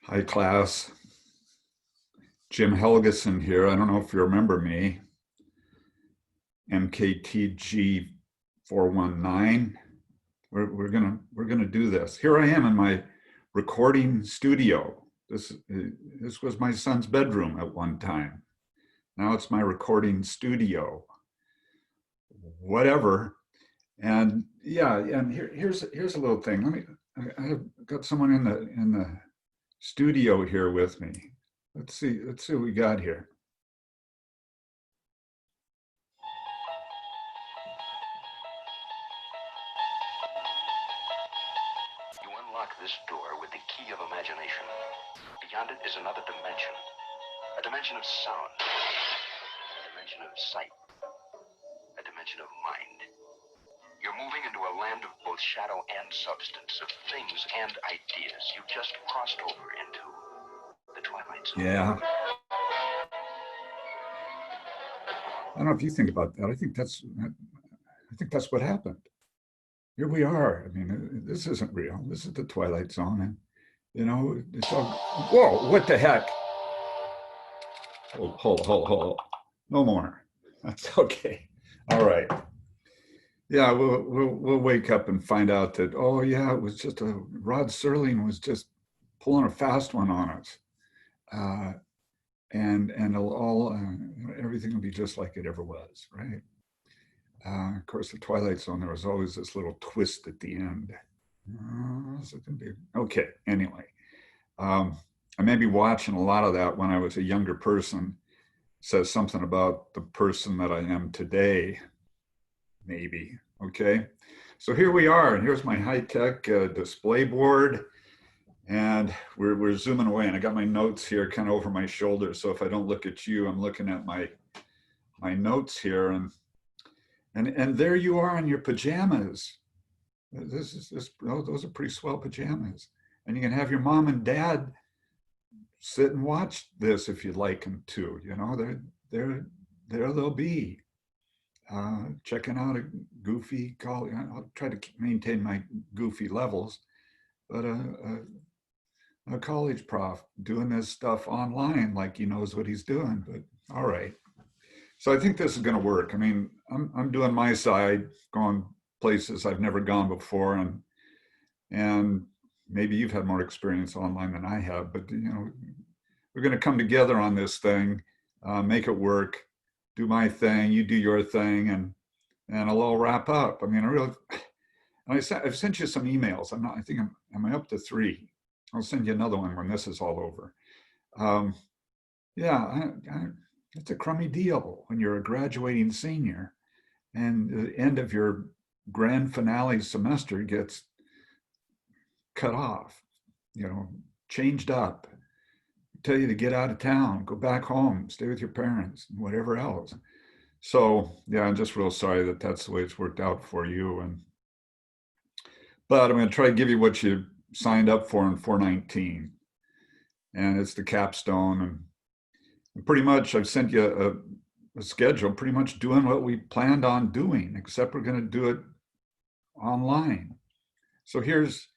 Hi, class. Jim Helgeson here. I don't know if you remember me. MKTG 419. We're gonna do this. Here I am in my recording studio. This was my son's bedroom at one time. Now it's my recording studio. Whatever. And yeah, and here's a little thing. I've got someone in the studio here with me. Let's see what we got here. You unlock this door with the key of imagination. Beyond it is another dimension. A dimension of sound. A dimension of sight. A dimension of mind. You're moving into a land of both shadow and substance, of things and ideas. You've just crossed over into the Twilight Zone. Yeah. I don't know if you think about that. I think that's what happened. Here we are. I mean, this isn't real. This is the Twilight Zone, and it's all. Whoa! What the heck? Hold. No more. That's okay. All right. Yeah, we'll wake up and find out that, oh yeah, it was just Rod Serling was just pulling a fast one on us, and everything will be just like it ever was, right? Of course, the Twilight Zone, there was always this little twist at the end. Okay, anyway, I may be watching a lot of that when I was a younger person. Says something about the person that I am today, maybe. Okay, so here we are, and here's my high-tech display board, and we're zooming away, and I got my notes here kind of over my shoulder, so if I don't look at you, I'm looking at my notes here, and there you are in your pajamas. Those are pretty swell pajamas, and you can have your mom and dad sit and watch this if you'd like them to. There they'll be. Checking out a goofy college. I'll try to maintain my goofy levels, but a college prof doing this stuff online like he knows what he's doing. But all right, so I think this is going to work. I mean, I'm doing my side, going places I've never gone before, and maybe you've had more experience online than I have. But we're going to come together on this thing, make it work. Do my thing, you do your thing, and I'll all wrap up. I mean, I've sent you some emails. I'm up to 3. I'll send you another one when this is all over. It's a crummy deal when you're a graduating senior and the end of your grand finale semester gets cut off, changed up. Tell you to get out of town, go back home, stay with your parents, whatever else. So yeah, I'm just real sorry that that's the way it's worked out for you. But I'm going to try to give you what you signed up for in 419, and it's the capstone. And pretty much, I've sent you a schedule, pretty much doing what we planned on doing, except we're going to do it online. So here's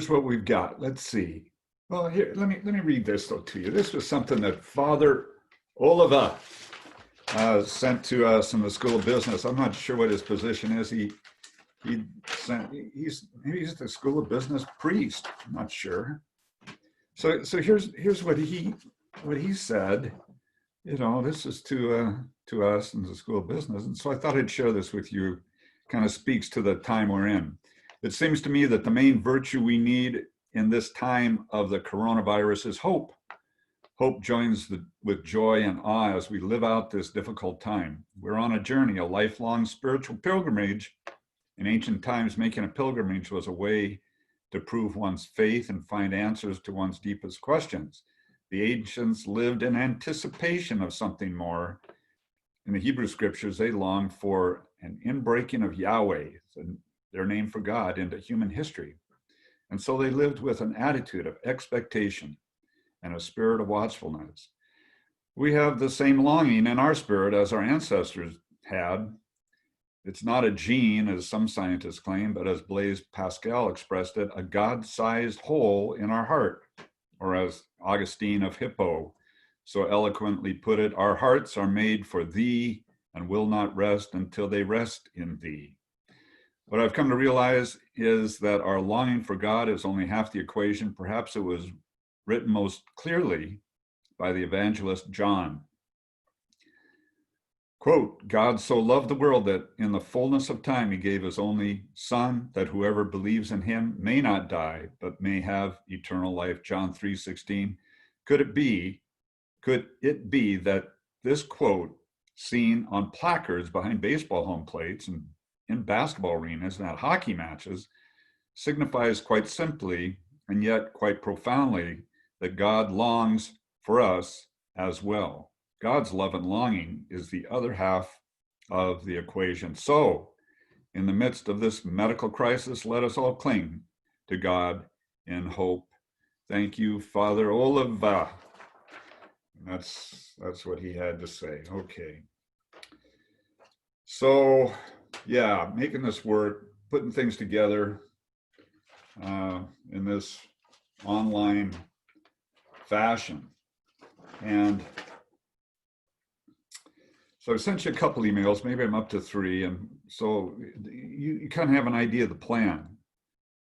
what we've got. Let's see. Well, here, let me read this though to you. This was something that Father Oliva sent to us in the School of Business. I'm not sure what his position is. He's the School of Business priest. I'm not sure. So here's what he said. This is to us in the School of Business, and so I thought I'd share this with you. Kind of speaks to the time we're in. It seems to me that the main virtue we need in this time of the coronavirus is hope. Hope joins with joy and awe as we live out this difficult time. We're on a journey, a lifelong spiritual pilgrimage. In ancient times, making a pilgrimage was a way to prove one's faith and find answers to one's deepest questions. The ancients lived in anticipation of something more. In the Hebrew scriptures, they longed for an inbreaking of Yahweh, their name for God, into human history. And so they lived with an attitude of expectation and a spirit of watchfulness. We have the same longing in our spirit as our ancestors had. It's not a gene, as some scientists claim, but as Blaise Pascal expressed it, a God-sized hole in our heart. or as Augustine of Hippo so eloquently put it, our hearts are made for thee and will not rest until they rest in thee. What I've come to realize is that our longing for God is only half the equation. Perhaps it was written most clearly by the evangelist John. Quote, God so loved the world that in the fullness of time he gave his only son, that whoever believes in him may not die, but may have eternal life. John 3:16. Could it be that this quote, seen on placards behind baseball home plates and in basketball arenas and at hockey matches, signifies quite simply and yet quite profoundly that God longs for us as well? God's love and longing is the other half of the equation. So, in the midst of this medical crisis, let us all cling to God in hope. Thank you, Father Oliva. That's what he had to say. Okay. So, yeah, making this work, putting things together in this online fashion. And so I sent you a couple emails, maybe I'm up to 3. And so you kind of have an idea of the plan.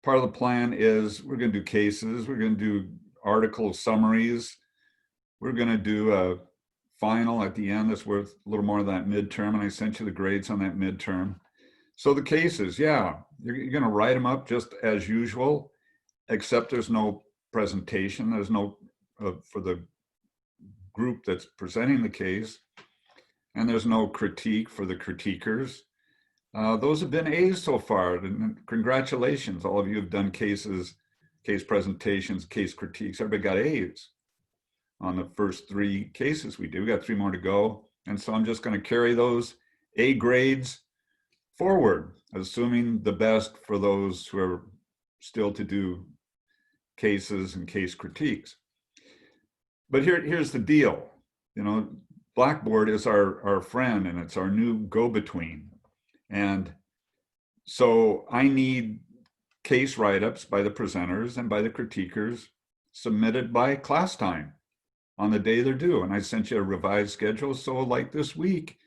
Part of the plan is we're going to do cases, we're going to do article summaries, we're going to do a final at the end that's worth a little more of that midterm. And I sent you the grades on that midterm. So the cases, yeah, you're going to write them up just as usual, except there's no presentation. There's no, for the group that's presenting the case, and there's no critique for the critiquers. Those have been A's so far, and congratulations. All of you have done cases, case presentations, case critiques. Everybody got A's on the first 3 cases we do. We got 3 more to go. And so I'm just going to carry those A grades forward, assuming the best for those who are still to do cases and case critiques. But here's the deal. You know, Blackboard is our friend, and it's our new go-between. And so I need case write-ups by the presenters and by the critiquers submitted by class time on the day they're due. And I sent you a revised schedule. So like this week,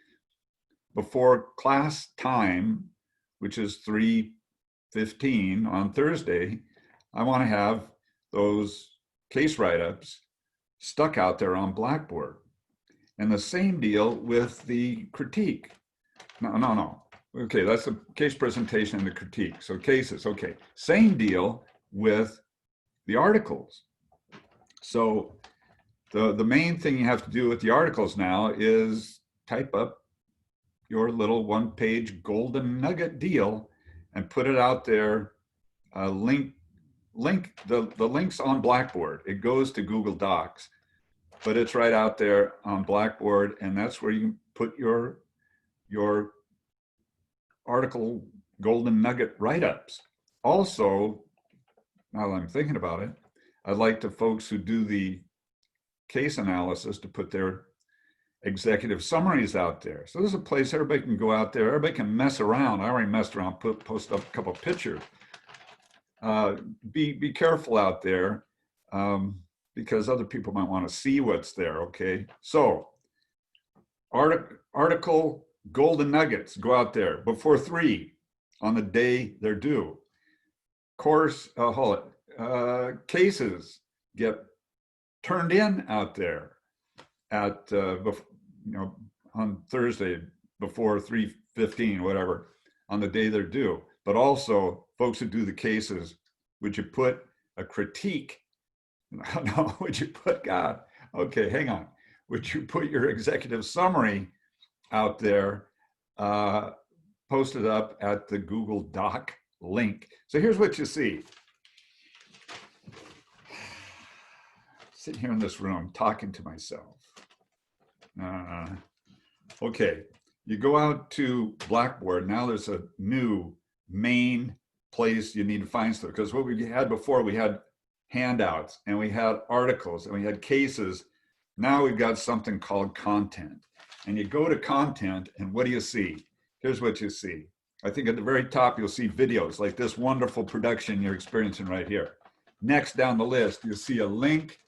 before class time, which is 3:15 on Thursday, I want to have those case write-ups stuck out there on Blackboard. And the same deal with the critique. No. Okay, that's the case presentation and the critique. So cases, okay. Same deal with the articles. So the main thing you have to do with the articles now is type up your little 1-page golden nugget deal and put it out there. The link's on Blackboard. It goes to Google Docs, but it's right out there on Blackboard, and that's where you can put your article golden nugget write-ups. Also, now that I'm thinking about it, I'd like the folks who do the case analysis to put their executive summaries out there. So this is a place everybody can go out there, everybody can mess around. I already messed around, post up a couple of pictures. Be careful out there, because other people might want to see what's there, okay? So article golden nuggets, go out there before 3 on the day they're due. Course, cases get turned in out there at, on Thursday before 3:15, whatever, on the day they're due. But also, folks who do the cases, would you put a critique? No, would you put, God, okay, hang on. Would you put your executive summary out there, post it up at the Google Doc link? So here's what you see. Sitting here in this room, talking to myself. Okay, you go out to Blackboard. Now there's a new main place you need to find stuff, because what we had before, we had handouts and we had articles and we had cases. Now we've got something called content. And you go to content, and what do you see? Here's what you see. I think at the very top, you'll see videos like this wonderful production you're experiencing right here. Next down the list, you'll see a link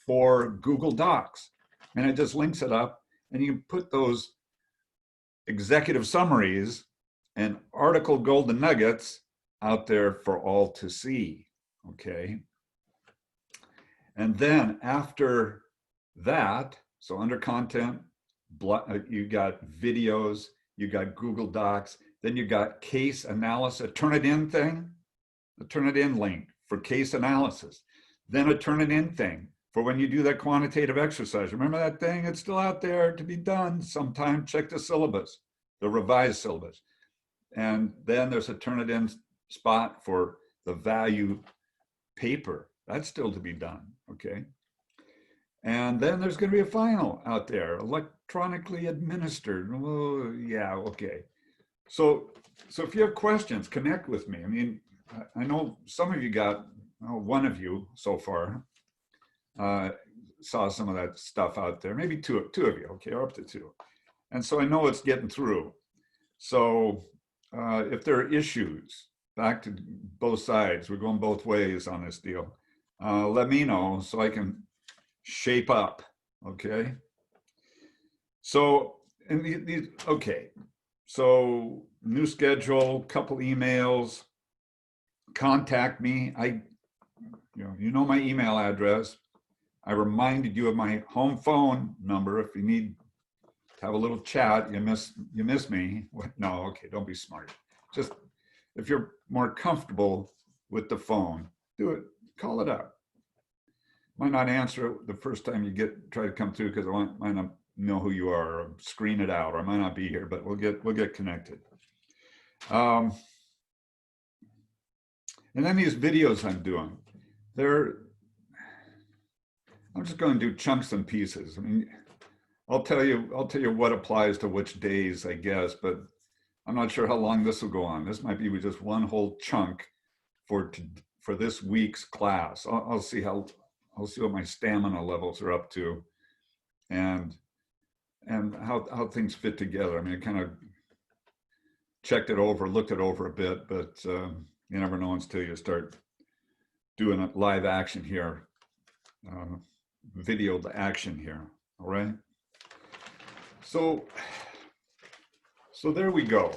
for Google Docs. And it just links it up, and you can put those executive summaries and article golden nuggets out there for all to see, okay? And then after that, so under content, you got videos, you got Google Docs, then you got case analysis, a Turnitin thing, a Turnitin link for case analysis, then a Turnitin thing for when you do that quantitative exercise. Remember that thing? It's still out there to be done sometime. Check the syllabus, the revised syllabus. And then there's a Turnitin spot for the value paper. That's still to be done, okay? And then there's going to be a final out there, electronically administered. Oh, yeah, okay. So if you have questions, connect with me. I mean, I know some of you got, well, one of you so far saw some of that stuff out there, maybe two of you, okay, or up to two. And so I know it's getting through. So if there are issues, back to both sides, we're going both ways on this deal, let me know so I can shape up, okay? So, and okay, so new schedule, couple emails, contact me. You know my email address. I reminded you of my home phone number if you need to have a little chat. You miss me. No, okay, don't be smart. Just if you're more comfortable with the phone, do it. Call it up. Might not answer it the first time you try to come through because I might not know who you are, or screen it out, or I might not be here, but we'll get connected. And then these videos I'm doing, I'm just going to do chunks and pieces. I mean, I'll tell you what applies to which days, I guess, but I'm not sure how long this will go on. This might be just one whole chunk for this week's class. I'll see what my stamina levels are up to, and how things fit together. I mean, I kind of looked it over a bit, but you never know until you start doing a live action here, video to action here. All right. So there we go.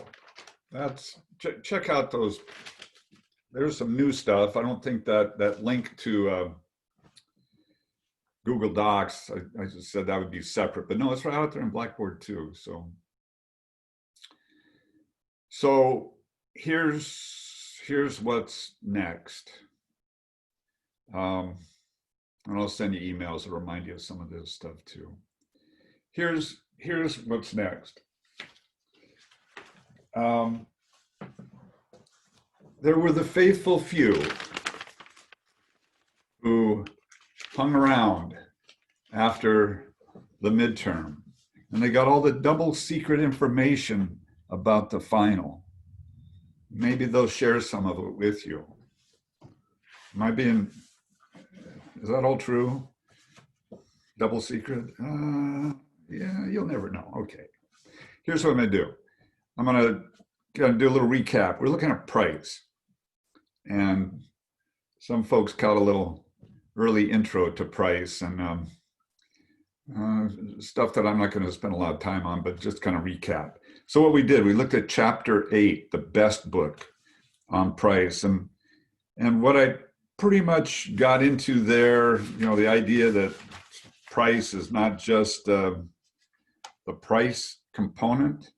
Check out those. There's some new stuff. I don't think that link to Google Docs, I just said that would be separate, but no, it's right out there in Blackboard too. So here's what's next. And I'll send you emails to remind you of some of this stuff too. Here's what's next. There were the faithful few who hung around after the midterm, and they got all the double secret information about the final. Maybe they'll share some of it with you. Is that all true? Double secret? Yeah, you'll never know. Okay. Here's what I'm going to do. I'm going to do a little recap. We're looking at price. And some folks caught a little early intro to price and stuff that I'm not going to spend a lot of time on, but just kind of recap. So what we did, we looked at chapter 8, the best book on price. And what I pretty much got into there, the idea that price is not just the price component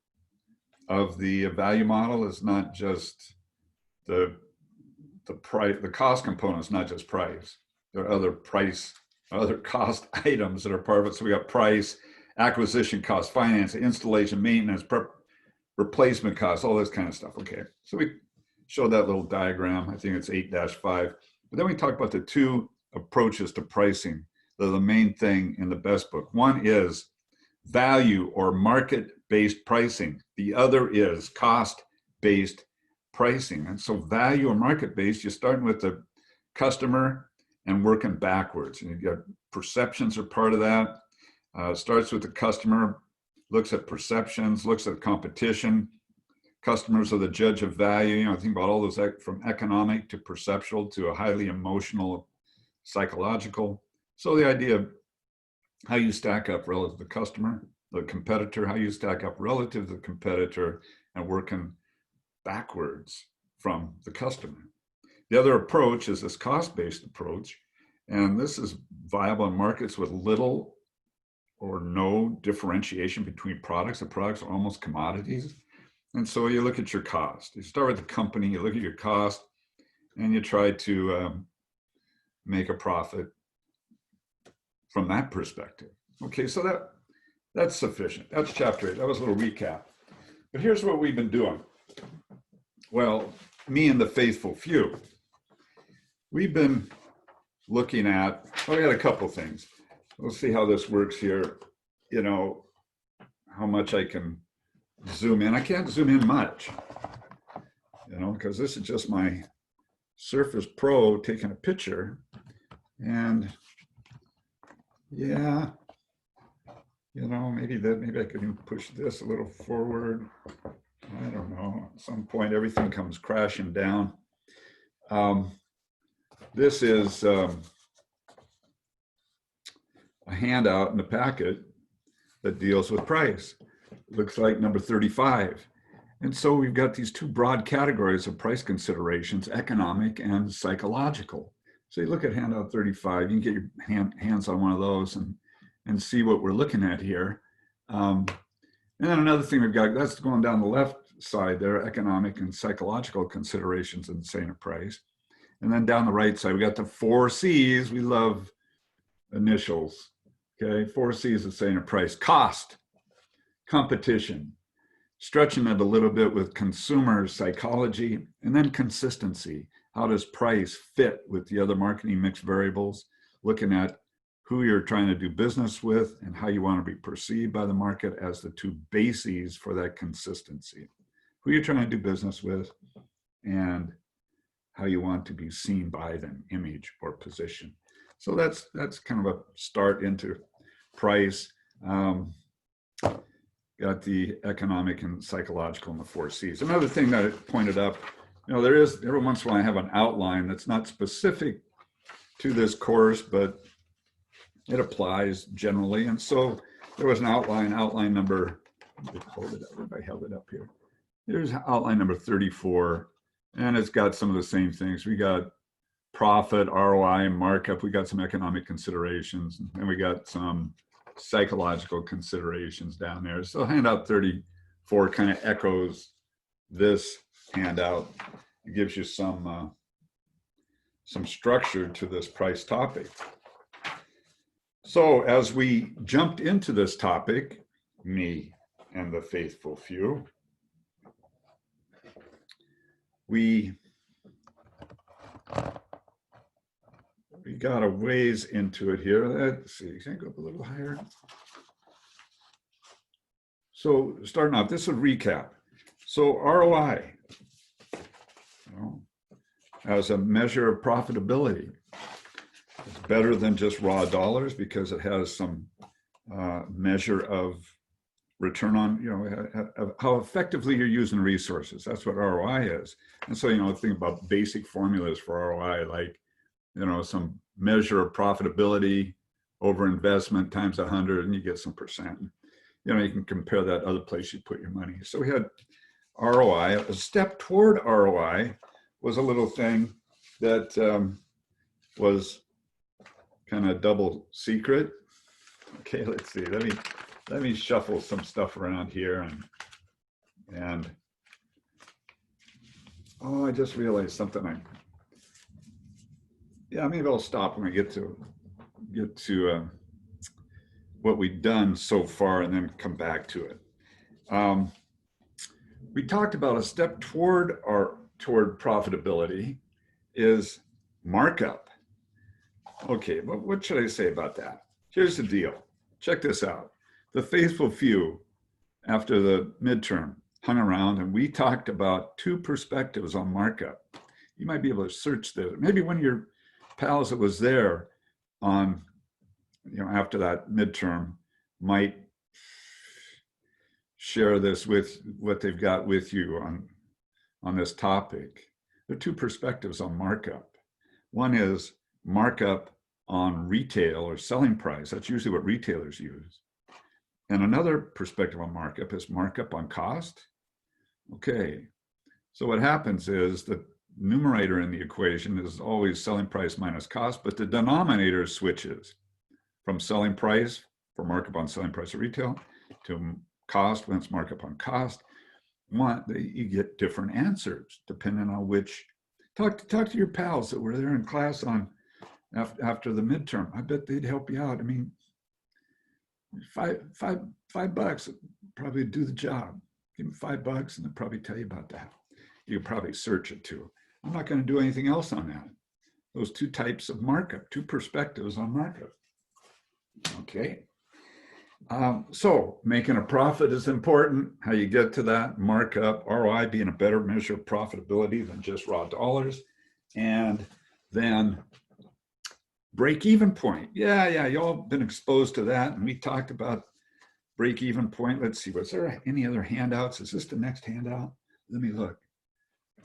of the value model, is not just the price, the cost component is not just price. There are other cost items that are part of it. So we got price, acquisition cost, finance, installation, maintenance, replacement costs, all this kind of stuff. Okay, so we showed that little diagram. I think it's 8-5. But then we talked about the two approaches to pricing. They're the main thing in the best book. One is value or market-based pricing. The other is cost-based pricing. And so value or market-based, you're starting with the customer and working backwards. And you've got perceptions are part of that. Starts with the customer, looks at perceptions, looks at competition. Customers are the judge of value. Think about all those from economic to perceptual to a highly emotional, psychological. So the idea of how you stack up relative to the customer, the competitor, how you stack up relative to the competitor, and working backwards from the customer. The other approach is this cost-based approach, and this is viable in markets with little or no differentiation between products. The products are almost commodities. And so you look at your cost. You start with the company, you look at your cost, and you try to make a profit from that perspective. Okay, so that's sufficient. That's chapter 8. That was a little recap. But here's what we've been doing. Well, me and the faithful few. We've been looking at, I got a couple things. We'll see how this works here. You know, how much I can zoom in. I can't zoom in much, you know, because this is just my Surface Pro taking a picture. And yeah, you know, maybe I could even push this a little forward. I don't know. At some point, everything comes crashing down. This is a handout in the packet that deals with price. Looks like number 35. And so we've got these two broad categories of price considerations, economic and psychological. So you look at handout 35, you can get your hands on one of those and see what we're looking at here. And then another thing we've got, that's going down the left side there, economic and psychological considerations in setting a price. And then down the right side, we got the 4 C's. We love initials. Okay, 4 C's of saying a price: cost, competition, stretching it a little bit with consumer psychology, and then consistency. How does price fit with the other marketing mix variables? Looking at who you're trying to do business with and how you want to be perceived by the market as the two bases for that consistency. Who you're trying to do business with and how you want to be seen by them, image or position. So that's kind of a start into price. Got the economic and psychological and the 4 C's. Another thing that I pointed up, you know, there is, every once in a while I have an outline that's not specific to this course, but it applies generally. And so there was an outline number, hold it up, everybody held it up here. Here's outline number 34, and it's got some of the same things. We got profit, ROI, markup. We got some economic considerations, and we got some psychological considerations down there. So handout 34 kind of echoes this handout. It gives you some structure to this price topic. So as we jumped into this topic, me and the faithful few, we got a ways into it here. Let's see, can I go up a little higher? So starting off, this is a recap. So ROI, you know, as a measure of profitability, it's better than just raw dollars because it has some measure of return on, you know, how effectively you're using resources. That's what ROI is. And so, you know, think about basic formulas for ROI, like, you know, some measure of profitability over investment times 100, and you get some percent. You know, you can compare that other place you put your money. So we had ROI. A step toward ROI was a little thing that was kind of double secret. Okay, let's see. Let me shuffle some stuff around here and oh, I just realized something. Yeah, maybe I'll stop when I get to what we've done so far and then come back to it. We talked about a step toward profitability is markup. Okay, but what should I say about that? Here's the deal. Check this out. The faithful few, after the midterm, hung around and we talked about 2 perspectives on markup. You might be able to search this. Maybe one of your pals that was there on, you know, after that midterm might share this with what they've got with you on this topic. There are 2 perspectives on markup. One is markup on retail or selling price. That's usually what retailers use. And another perspective on markup is markup on cost. Okay, so what happens is the numerator in the equation is always selling price minus cost, but the denominator switches from selling price for markup on selling price of retail to cost when it's markup on cost. You get different answers depending on which. Talk to your pals that were there in class on after the midterm. I bet they'd help you out. I mean, $5 probably do the job. Give them $5 and they'll probably tell you about that. You can probably search it too. I'm not going to do anything else on that. Those two types of markup, two perspectives on markup. Okay. So making a profit is important. How you get to that markup, ROI being a better measure of profitability than just raw dollars. And then break-even point. Yeah, you all been exposed to that. And we talked about break-even point. Let's see, was there any other handouts? Is this the next handout? Let me look.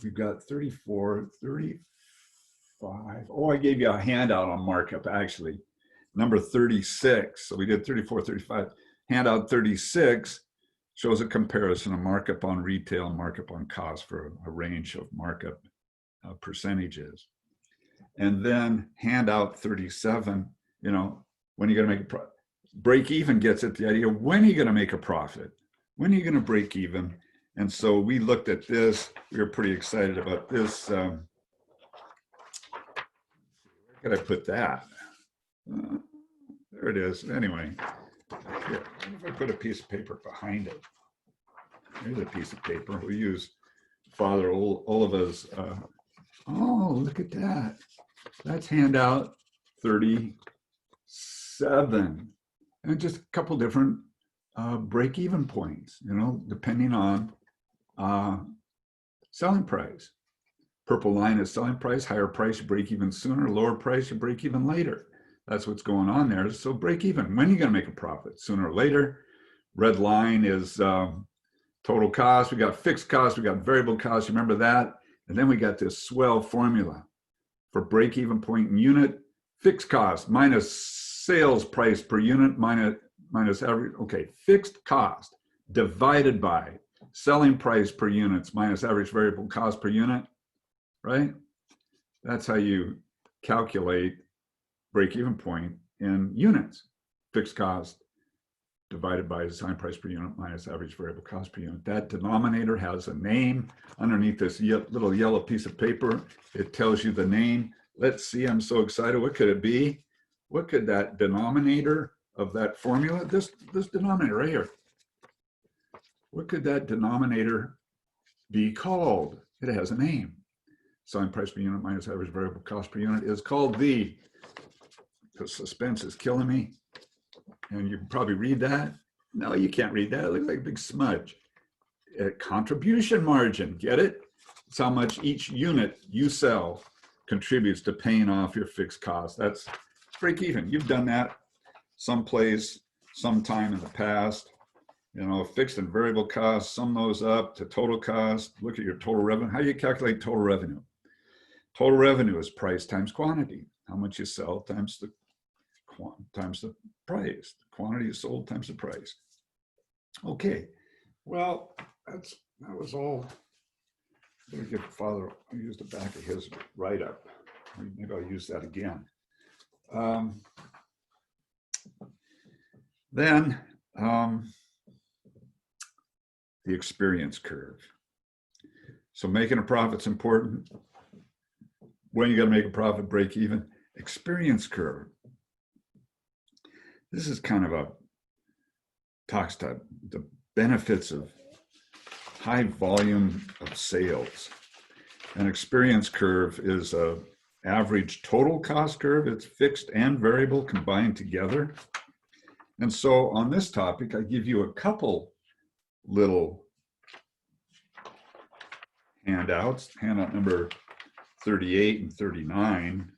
We've got 34, 35. Oh, I gave you a handout on markup, actually. Number 36. So we did 34, 35. Handout 36 shows a comparison of markup on retail and markup on cost for a range of markup percentages. And then handout 37, when are you going to make a profit? Break even gets at the idea, when are you going to make a profit? When are you going to break even? And so we looked at this. We were pretty excited about this. Where could I put that? There it is. Anyway, here, what if I put a piece of paper behind it? Here's a piece of paper. We use Father Oliva's. Oh, look at that. That's handout 37. And just a couple different break-even points, depending on selling price. Purple line is selling price. Higher price, you break even sooner. Lower price, you break even later. That's what's going on there. So break even. When are you going to make a profit? Sooner or later. Red line is total cost. We got fixed cost. We got variable cost. Remember that? And then we got this swell formula for break even point in unit. Fixed cost minus sales price per unit minus average. Okay, fixed cost divided by selling price per units minus average variable cost per unit, right? That's how you calculate break-even point in units. Fixed cost divided by selling price per unit minus average variable cost per unit. That denominator has a name. Underneath this little yellow piece of paper, it tells you the name. Let's see, I'm so excited. What could it be? What could that denominator of that formula, this denominator right here, what could that denominator be called? It has a name. Selling price per unit minus average variable cost per unit is called the suspense is killing me. And you can probably read that. No, you can't read that. It looks like a big smudge. Contribution margin, get it? It's how much each unit you sell contributes to paying off your fixed cost. That's break even. You've done that someplace, sometime in the past. Fixed and variable costs, sum those up to total cost. Look at your total revenue. How do you calculate total revenue? Total revenue is price times quantity. How much you sell times the price. The quantity is sold times the price. Okay, well, that was all. I'm gonna give Father, I used the back of his write-up. Maybe I'll use that again. Then the experience curve. So making a profit's important. When you got to make a profit, break even. Experience curve. This is kind of talks to the benefits of high volume of sales. An experience curve is a average total cost curve. It's fixed and variable combined together. And so on this topic, I give you a couple little handouts. Handout number 38 and 39.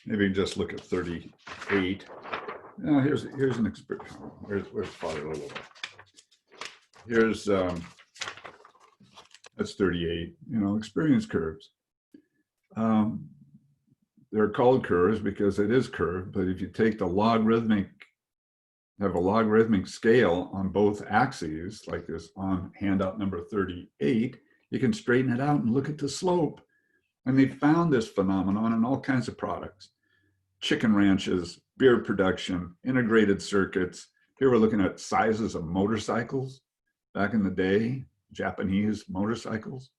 Maybe just look at 38. Now here's an experience. Where's Father Lolo? Here's that's 38. Experience curves. they're called curves because it is curved, but if you take the logarithmic, have a logarithmic scale on both axes, like this on handout number 38, you can straighten it out and look at the slope. And they found this phenomenon in all kinds of products: chicken ranches, beer production, integrated circuits. Here we're looking at sizes of motorcycles back in the day, Japanese motorcycles,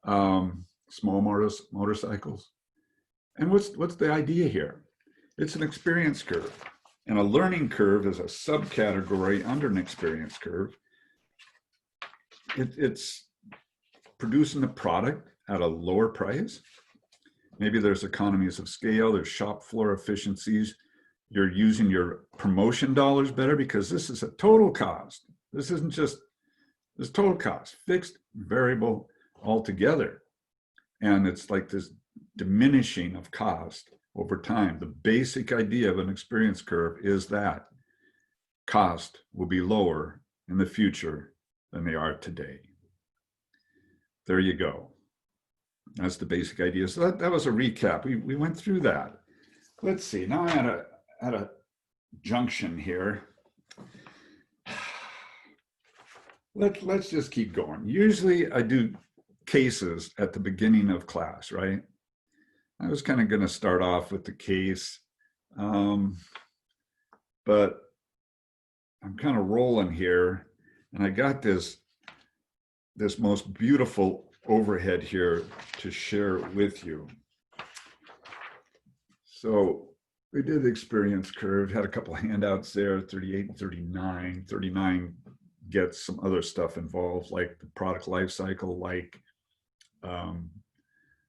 small motorcycles. And what's the idea here? It's an experience curve. And a learning curve is a subcategory under an experience curve. It's producing the product at a lower price. Maybe there's economies of scale, there's shop floor efficiencies. You're using your promotion dollars better because this is a total cost. This isn't just this total cost, fixed, variable altogether. And it's like this diminishing of cost over time. The basic idea of an experience curve is that cost will be lower in the future than they are today. There you go. That's the basic idea. So that was a recap. We went through that. Let's see. Now I'm at a junction here. Let's just keep going. Usually I do cases at the beginning of class, right? I was kind of going to start off with the case, but I'm kind of rolling here, and I got this most beautiful overhead here to share with you. So we did the experience curve, had a couple of handouts there, 38 and 39. 39 gets some other stuff involved, like the product life cycle, like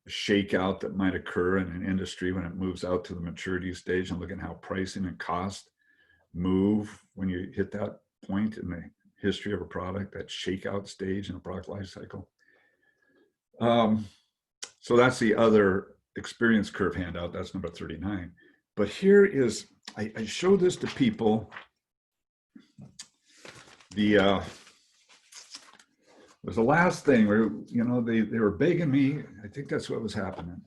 shakeout that might occur in an industry when it moves out to the maturity stage, and look at how pricing and cost move when you hit that point in the history of a product, that shakeout stage in a product life cycle. So that's the other experience curve handout. That's number 39. But here is, I show this to people. Was the last thing where, you know, they were begging me. I think that's what was happening.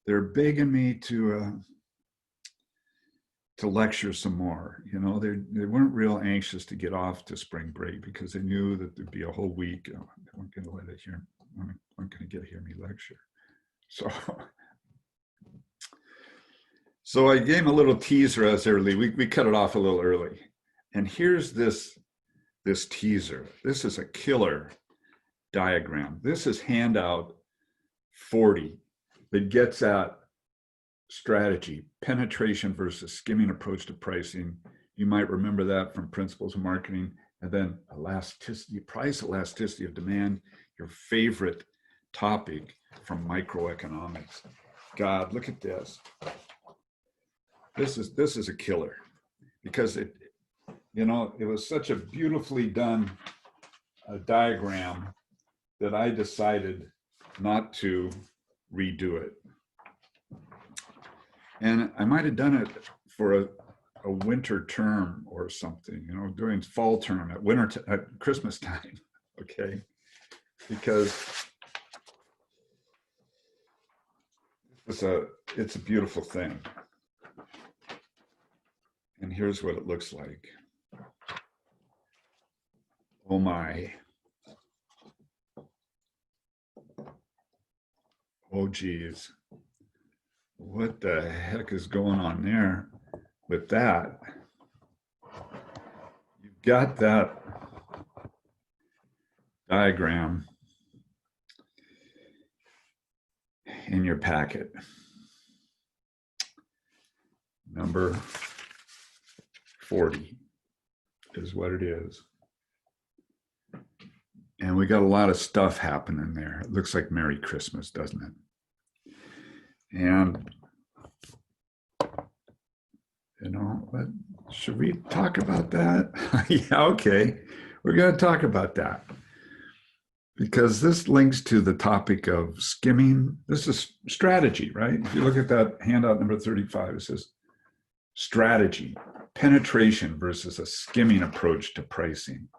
They're begging me to lecture some more. You know, they weren't real anxious to get off to spring break because they knew that there'd be a whole week. They weren't going to let it hear. Weren't going to get to hear me lecture. So I gave him a little teaser as early. We cut it off a little early, and here's this teaser. This is a killer diagram. This is handout 40 that gets at strategy, penetration versus skimming approach to pricing. You might remember that from Principles of Marketing. And then elasticity, price elasticity of demand, your favorite topic from microeconomics. God, look at this. This is a killer because it was such a beautifully done diagram that I decided not to redo it. And I might have done it for a winter term or something, you know, during fall term, at Christmas time, okay? Because it's a beautiful thing. And here's what it looks like. Oh my. Oh geez. What the heck is going on there with that? You've got that diagram in your packet. Number 40 is what it is. And we got a lot of stuff happening there. It looks like Merry Christmas, doesn't it? And, you know, should we talk about that? Yeah, okay. We're going to talk about that. Because this links to the topic of skimming. This is strategy, right? If you look at that handout number 35, it says strategy, penetration versus a skimming approach to pricing.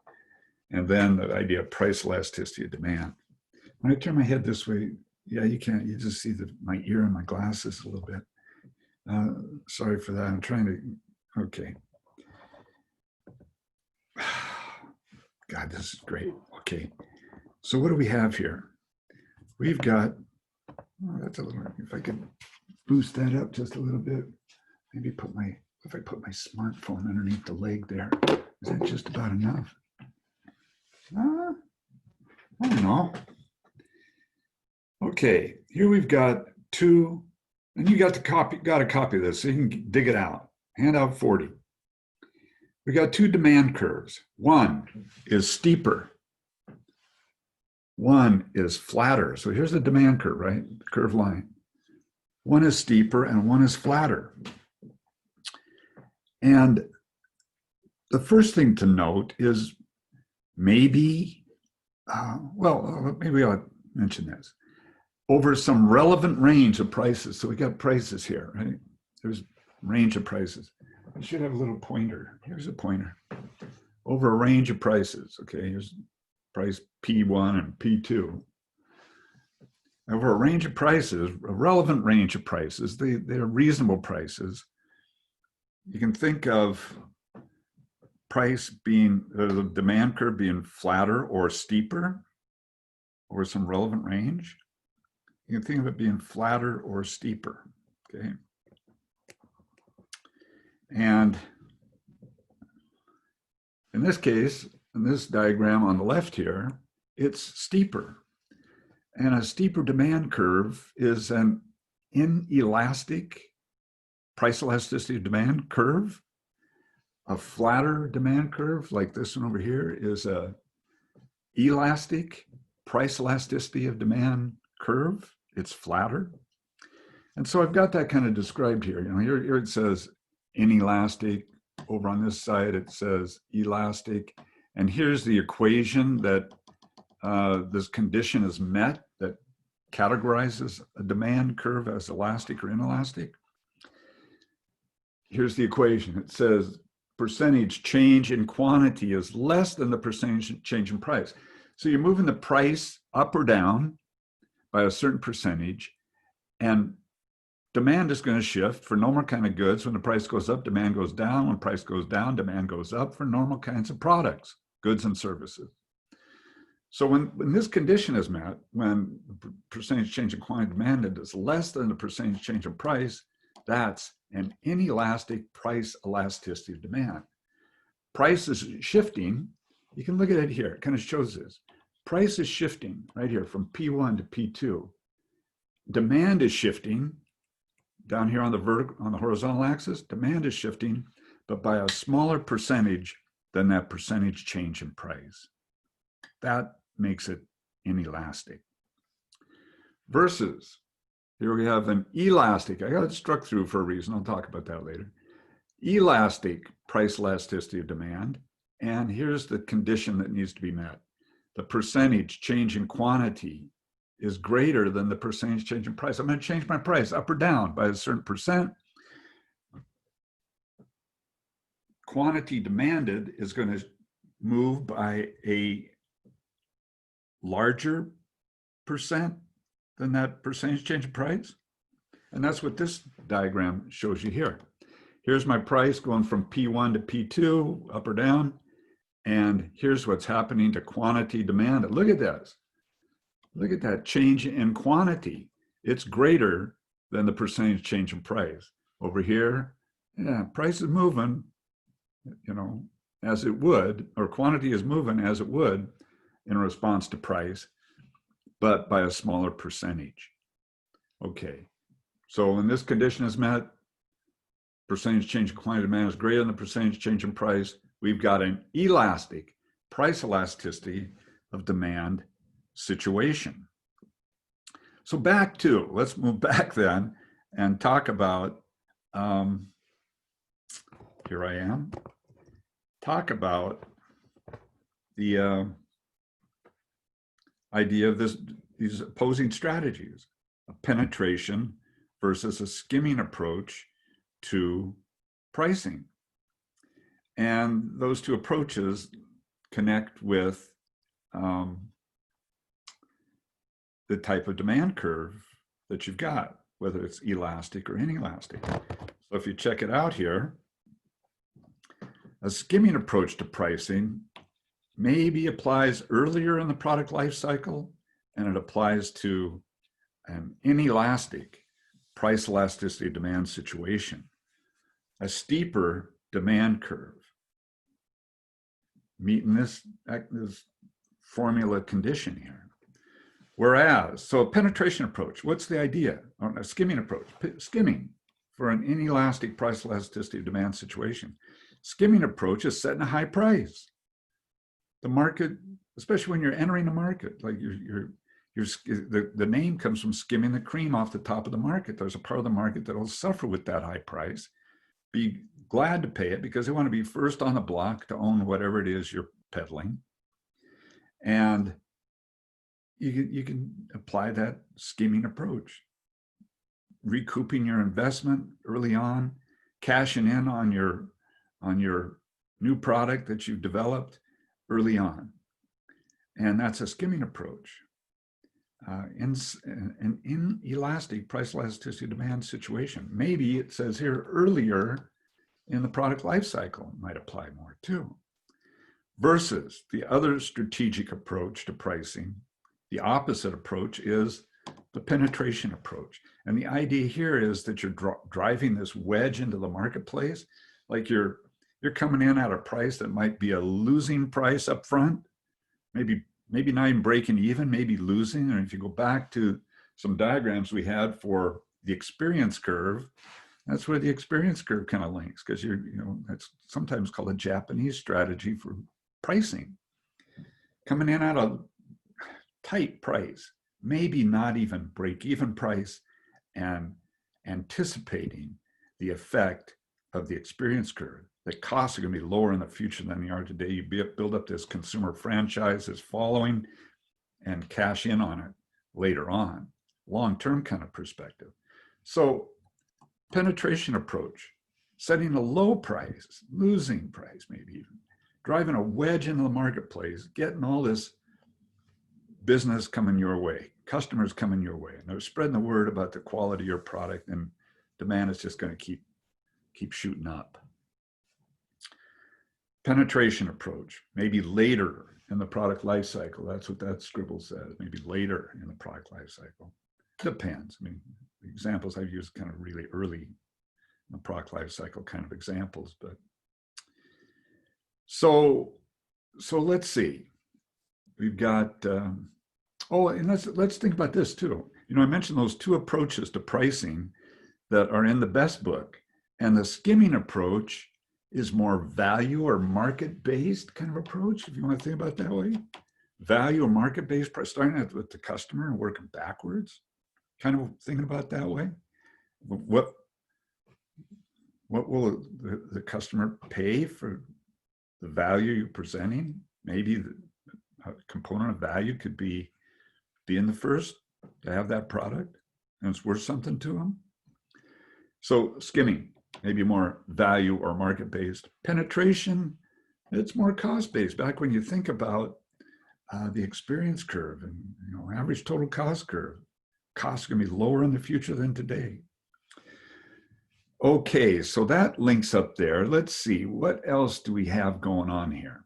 And then the idea of price elasticity of demand. When I turn my head this way, Yeah, you can't, you just see my ear and my glasses a little bit. Sorry for that. I'm trying to, okay. God, this is great. Okay. So what do we have here? We've got, oh, that's a little, if I can boost that up just a little bit, maybe if I put my smartphone underneath the leg there, is that just about enough? I don't know. Okay, here we've got two, and you got a copy of this, so you can dig it out. Handout 40. We got two demand curves. One is steeper. One is flatter. So here's the demand curve, right? Curved line. One is steeper and one is flatter. And the first thing to note is maybe, maybe I'll mention this. Over some relevant range of prices. So we got prices here, right? There's range of prices. I should have a little pointer. Here's a pointer. Over a range of prices. Okay, here's price P1 and P2. Over a range of prices, a relevant range of prices, they're reasonable prices. You can think of price being, the demand curve being flatter or steeper over some relevant range. You can think of it being flatter or steeper, okay? And in this case, in this diagram on the left here, it's steeper. And a steeper demand curve is an inelastic price elasticity of demand curve. A flatter demand curve, like this one over here, is a elastic price elasticity of demand curve. It's flatter. And so I've got that kind of described here. Here it says inelastic. Over on this side, it says elastic. And here's the equation that this condition is met that categorizes a demand curve as elastic or inelastic. Here's the equation. It says percentage change in quantity is less than the percentage change in price. So you're moving the price up or down by a certain percentage, and demand is going to shift for normal kind of goods. When the price goes up, demand goes down. When price goes down, demand goes up for normal kinds of products, goods and services. So when this condition is met, when the percentage change in quantity demanded is less than the percentage change in price, that's an inelastic price elasticity of demand. Price is shifting. You can look at it here. It kind of shows this. Price is shifting right here from P1 to P2. Demand is shifting down here on the horizontal axis. Demand is shifting, but by a smaller percentage than that percentage change in price. That makes it inelastic. Versus, here we have an elastic. I got it struck through for a reason. I'll talk about that later. Elastic price elasticity of demand. And here's the condition that needs to be met. The percentage change in quantity is greater than the percentage change in price. I'm going to change my price up or down by a certain percent. Quantity demanded is going to move by a larger percent than that percentage change in price. And that's what this diagram shows you here. Here's my price going from P1 to P2, up or down. And here's what's happening to quantity demanded. Look at this. Look at that change in quantity. It's greater than the percentage change in price. Over here, yeah, price is moving, as it would, or quantity is moving as it would in response to price, but by a smaller percentage. Okay, so when this condition is met, percentage change in quantity demand is greater than the percentage change in price. We've got an elastic price elasticity of demand situation. So let's move back then and talk about, here I am, talk about the idea of these opposing strategies, a penetration versus a skimming approach to pricing. And those two approaches connect with the type of demand curve that you've got, whether it's elastic or inelastic. So if you check it out here, a skimming approach to pricing maybe applies earlier in the product life cycle, and it applies to an inelastic price elasticity demand situation, a steeper demand curve, meeting this formula condition here. Whereas, so a penetration approach, what's the idea? Or a skimming approach, skimming for an inelastic price elasticity demand situation. Skimming approach is setting a high price. The market, especially when you're entering a market, like the name comes from skimming the cream off the top of the market. There's a part of the market that will suffer with that high price, be glad to pay it because they want to be first on the block to own whatever it is you're peddling. And you can apply that skimming approach, recouping your investment early on, cashing in on your new product that you've developed early on. And that's a skimming approach. In an inelastic price elasticity demand situation, maybe it says here earlier in the product life cycle might apply more too. Versus the other strategic approach to pricing, the opposite approach is the penetration approach. And the idea here is that you're driving this wedge into the marketplace, like you're coming in at a price that might be a losing price up front, maybe not even breaking even, maybe losing. And if you go back to some diagrams we had for the experience curve, that's where the experience curve kind of links, because that's sometimes called a Japanese strategy for pricing. Coming in at a tight price, maybe not even break even price, and anticipating the effect of the experience curve. The costs are going to be lower in the future than they are today. You build up this consumer franchise, this following, and cash in on it later on, long-term kind of perspective. So penetration approach, setting a low price, losing price maybe even, driving a wedge into the marketplace, getting all this business coming your way, customers coming your way, and they're spreading the word about the quality of your product, and demand is just going to keep shooting up. Penetration approach, maybe later in the product life cycle. That's what that scribble says, maybe later in the product life cycle. Depends. I mean, the examples I've used kind of really early in the product life cycle kind of examples, but so let's see. We've got, and let's think about this too. I mentioned those two approaches to pricing that are in the best book, and the skimming approach is more value or market-based kind of approach, if you want to think about it that way. Value or market-based, starting with the customer and working backwards, kind of thinking about it that way. What will the customer pay for the value you're presenting? Maybe a component of value could be being the first to have that product and it's worth something to them. So skimming, maybe more value or market-based. Penetration, it's more cost-based. Back when you think about the experience curve and average total cost curve, costs are going to be lower in the future than today. Okay, so that links up there. Let's see, what else do we have going on here?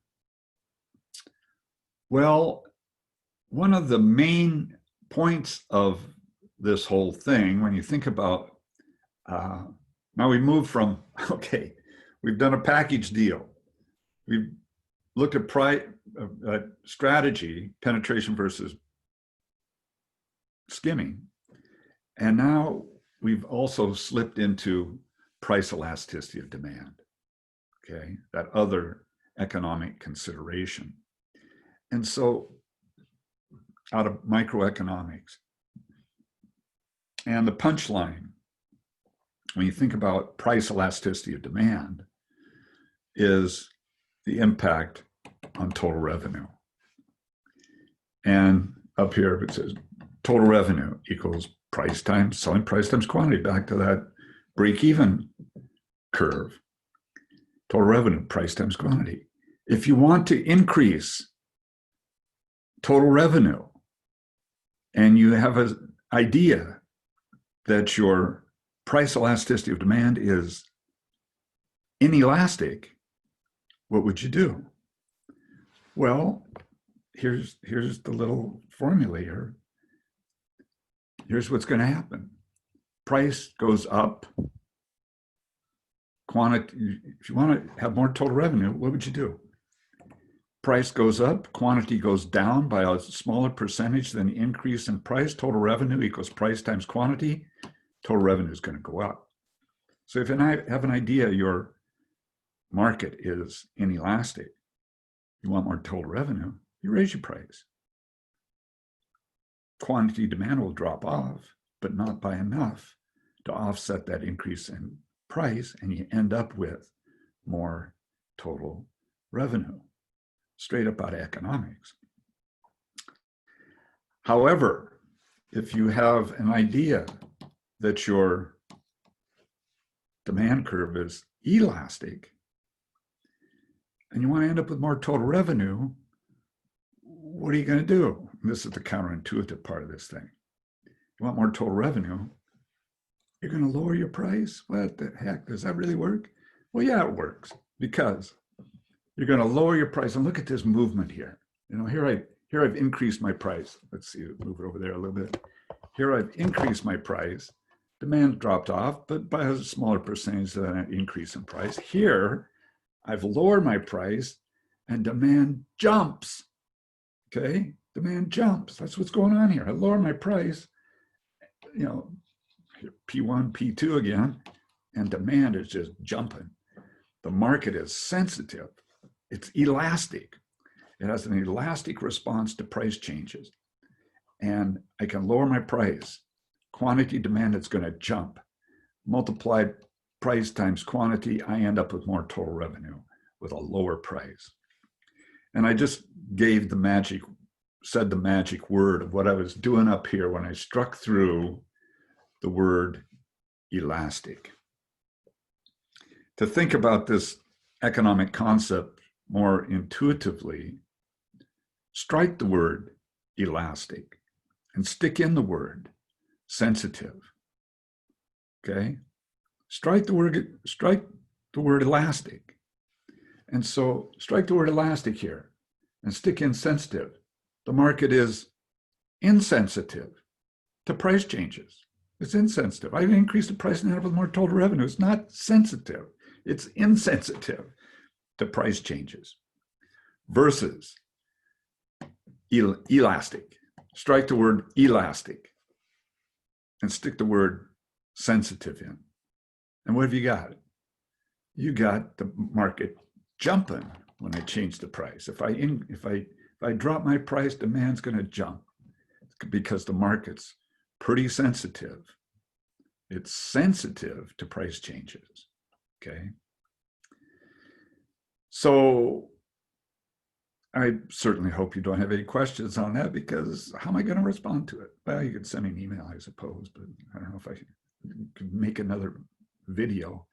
Well, one of the main points of this whole thing, when you think about, now we moved from, okay, we've done a package deal. We've looked at strategy, penetration versus skimming. And now we've also slipped into price elasticity of demand, okay? That other economic consideration. And so out of microeconomics, and the punchline, when you think about price elasticity of demand, is the impact on total revenue. And up here it says total revenue equals price times selling price times quantity, back to that break-even curve. Total revenue, price times quantity. If you want to increase total revenue, and you have an idea that your price elasticity of demand is inelastic, what would you do? Well, here's the little formula here. Here's what's going to happen. Price goes up. Quantity, if you want to have more total revenue, what would you do? Price goes up, quantity goes down by a smaller percentage than the increase in price. Total revenue equals price times quantity. Total revenue is going to go up. So if you have an idea your market is inelastic, you want more total revenue, you raise your price. Quantity demand will drop off, but not by enough to offset that increase in price, and you end up with more total revenue, straight up out of economics. However, if you have an idea that your demand curve is elastic and you want to end up with more total revenue, what are you going to do? This is the counterintuitive part of this thing. You want more total revenue, you're going to lower your price? What the heck? Does that really work? Well, yeah, it works, because you're going to lower your price. And look at this movement here. Here I've increased my price. Let's see, move it over there a little bit. Here I've increased my price. Demand dropped off, but by a smaller percentage than an increase in price. Here, I've lowered my price and demand jumps. Okay, demand jumps. That's what's going on here. I lower my price, P1, P2 again, and demand is just jumping. The market is sensitive. It's elastic. It has an elastic response to price changes. And I can lower my price. Quantity demand is going to jump. Multiplied price times quantity, I end up with more total revenue with a lower price. And I just said the magic word of what I was doing up here when I struck through the word elastic. To think about this economic concept more intuitively, strike the word elastic and stick in the word sensitive. Okay? Strike the word elastic. And so strike the word elastic here and stick in sensitive. The market is insensitive to price changes. It's insensitive. I increase the price and end up with more total revenue. It's not sensitive. It's insensitive to price changes. Versus elastic. Strike the word elastic and stick the word sensitive in. And what have you got? You got the market jumping when I change the price. If I drop my price, demand's going to jump because the market's pretty sensitive. It's sensitive to price changes. Okay. So I certainly hope you don't have any questions on that, because how am I going to respond to it? Well, you could send me an email, I suppose, but I don't know if I could make another video.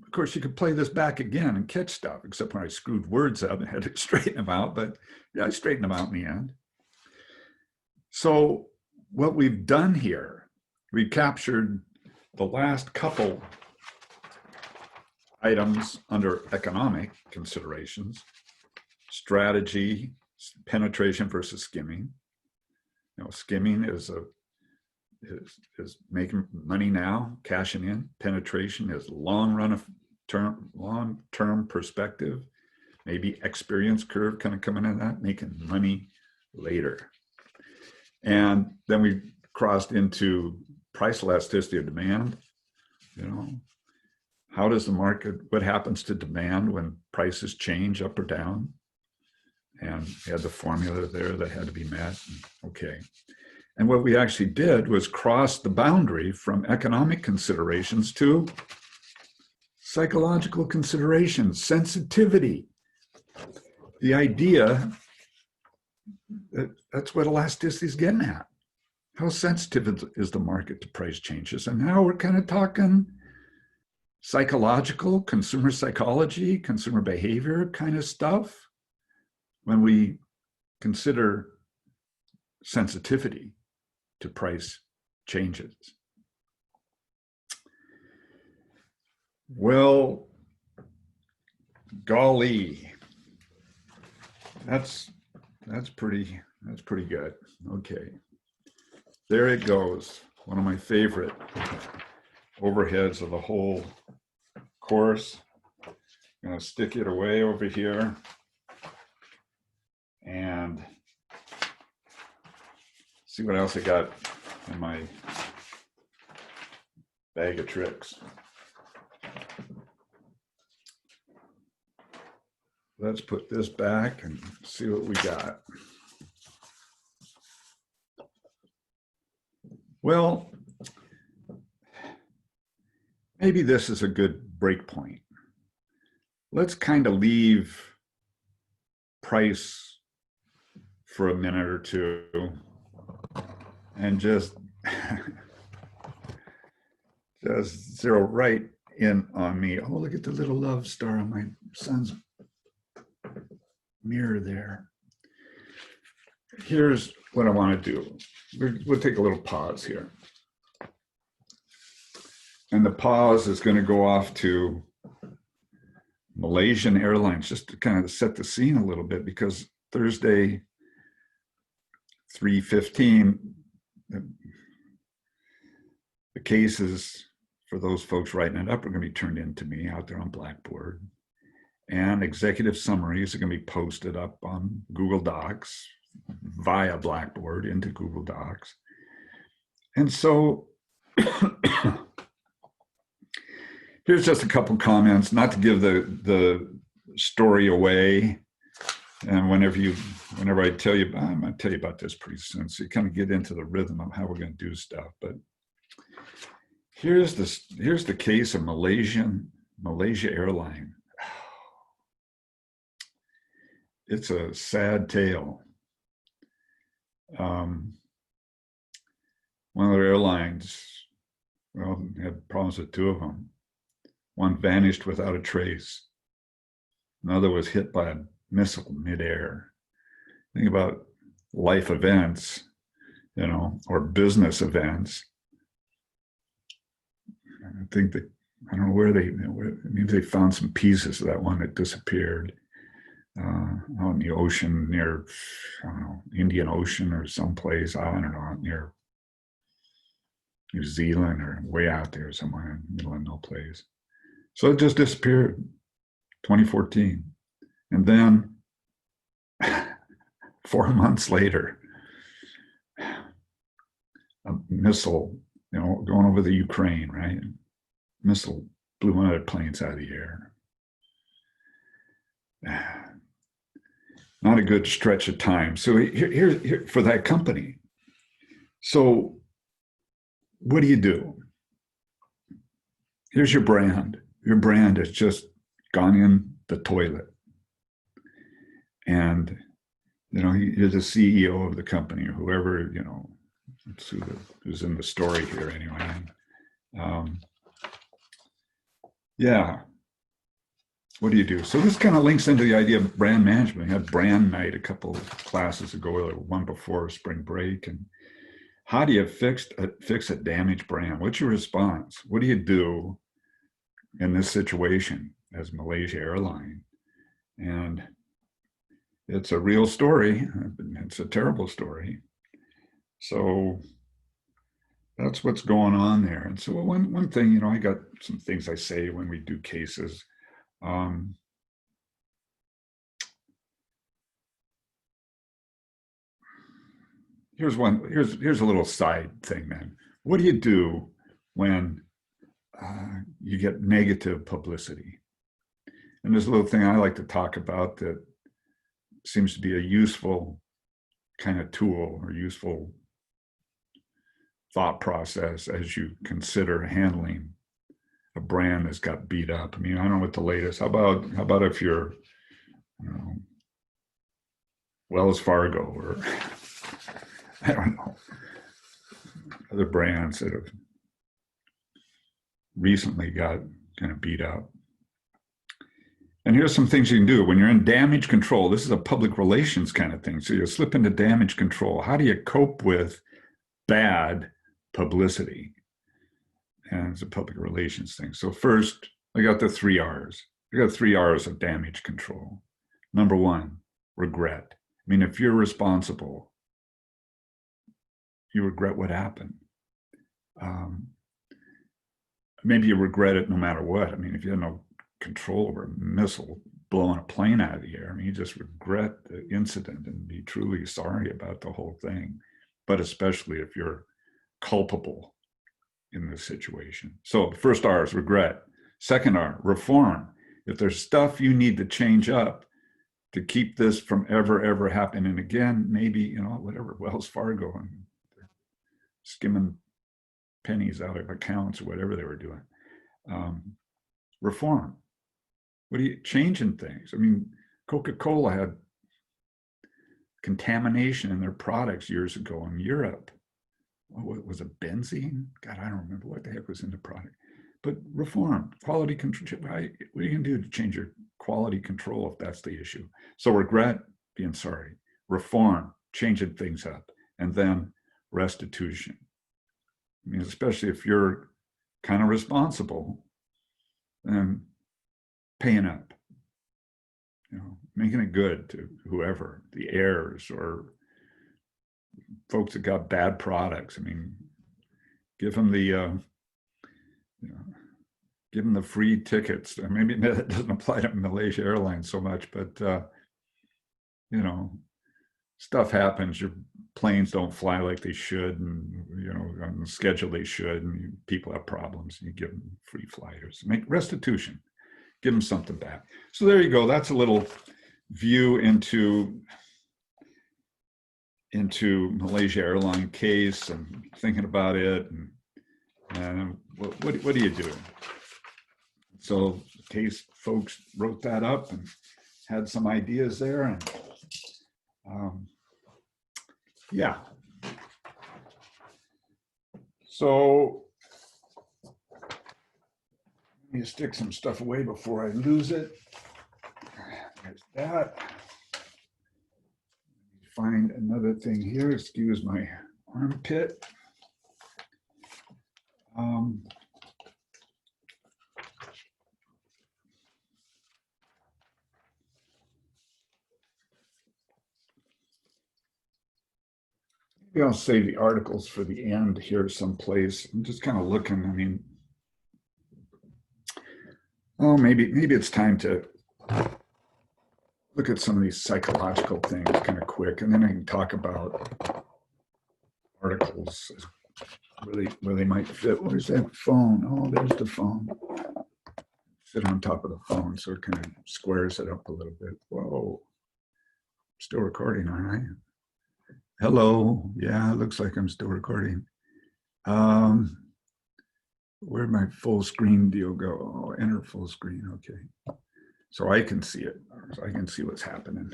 Of course, you could play this back again and catch stuff, except when I screwed words up and had to straighten them out. But yeah, I straightened them out in the end. So what we've done here, we captured the last couple items under economic considerations: strategy, penetration versus skimming. Skimming is making money now, cashing in. Penetration is long-term perspective, maybe experience curve kind of coming in that, making money later. And then we crossed into price elasticity of demand. How does the market, what happens to demand when prices change up or down? And we had the formula there that had to be met. Okay. And what we actually did was cross the boundary from economic considerations to psychological considerations, sensitivity. The idea that that's what elasticity is getting at. How sensitive is the market to price changes? And now we're kind of talking psychological, consumer psychology, consumer behavior kind of stuff when we consider sensitivity. to price changes. Well, golly, that's pretty good. Okay, there it goes. One of my favorite overheads of the whole course. I'm going to stick it away over here and see what else I got in my bag of tricks. Let's put this back and see what we got. Well, maybe this is a good break point. Let's kind of leave price for a minute or two and just zero right in on me. Oh, look at the little love star on my son's mirror there. Here's what I want to do. We'll take a little pause here. And the pause is going to go off to Malaysian Airlines, just to kind of set the scene a little bit, because Thursday, 3:15, the cases for those folks writing it up are going to be turned in to me out there on Blackboard. And executive summaries are going to be posted up on Google Docs via Blackboard into Google Docs. And so here's just a couple comments, not to give the story away. And whenever I tell you, I'm going to tell you about this pretty soon, so you kind of get into the rhythm of how we're going to do stuff. But here's the case of Malaysia Airline. It's a sad tale. One of their airlines, well, had problems with two of them. One vanished without a trace. Another was hit by a missile midair. Think about life events, or business events. I think that, I don't know maybe they found some pieces of that one that disappeared out in the ocean near, I don't know, Indian Ocean or someplace, I don't know, near New Zealand or way out there somewhere in the middle of no place. So it just disappeared, 2014. And then 4 months later, a missile, going over the Ukraine, right? Missile blew one of their planes out of the air. Not a good stretch of time. So here for that company. So what do you do? Here's your brand. Your brand has just gone in the toilet. And, you're the CEO of the company or whoever, who's in the story here anyway. Yeah. What do you do? So this kind of links into the idea of brand management. We had brand night a couple of classes ago, or one before spring break. And how do you fix a damaged brand? What's your response? What do you do in this situation as Malaysia Airline? And it's a real story. It's a terrible story. So that's what's going on there. And so one thing, I got some things I say when we do cases. Here's a little side thing then. What do you do when you get negative publicity? And there's a little thing I like to talk about that seems to be a useful kind of tool or useful thought process as you consider handling a brand that's got beat up. I mean, I don't know what the latest. How about if you're, Wells Fargo or I don't know, other brands that have recently got kind of beat up. And here's some things you can do when you're in damage control. This is a public relations kind of thing. So you slip into damage control. How do you cope with bad publicity. And it's a public relations thing. So first, I got the 3 R's. I got 3 R's of damage control. Number 1, regret. I mean, if you're responsible, you regret what happened. Maybe you regret it no matter what. I mean, if you have no control over a missile blowing a plane out of the air, I mean, you just regret the incident and be truly sorry about the whole thing. But especially if you're culpable in this situation. So the first R is regret. Second R, reform. If there's stuff you need to change up to keep this from ever happening again, maybe, whatever, Wells Fargo and skimming pennies out of accounts or whatever they were doing. Reform. What are you changing things? I mean, Coca-Cola had contamination in their products years ago in Europe. What was it, benzene? God, I don't remember what the heck was in the product. But reform, quality control. What are you going to do to change your quality control if that's the issue? So regret, being sorry. Reform, changing things up. And then restitution. I mean, especially if you're kind of responsible, then paying up, making it good to whoever, the heirs or folks that got bad products. I mean, give them the free tickets. Maybe that doesn't apply to Malaysia Airlines so much, but stuff happens. Your planes don't fly like they should, and on the schedule they should, and people have problems. And you give them free flyers. Make restitution. Give them something back. So there you go. That's a little view into Malaysia Airline case and thinking about it, and what do you do? So the case folks wrote that up and had some ideas there, and yeah. So let me stick some stuff away before I lose it. There's that. Find another thing here. Excuse my armpit. Maybe I'll save the articles for the end here someplace. I'm just kind of looking. I mean, maybe it's time to look at some of these psychological things kind of quick, and then I can talk about articles where they might fit. Where's that phone? Oh, there's the phone. Sit on top of the phone so it kind of squares it up a little bit. Whoa, still recording, aren't I? Hello. Yeah, it looks like I'm still recording. Where'd my full screen deal go? Oh, enter full screen. Okay. So I can see it. So I can see what's happening.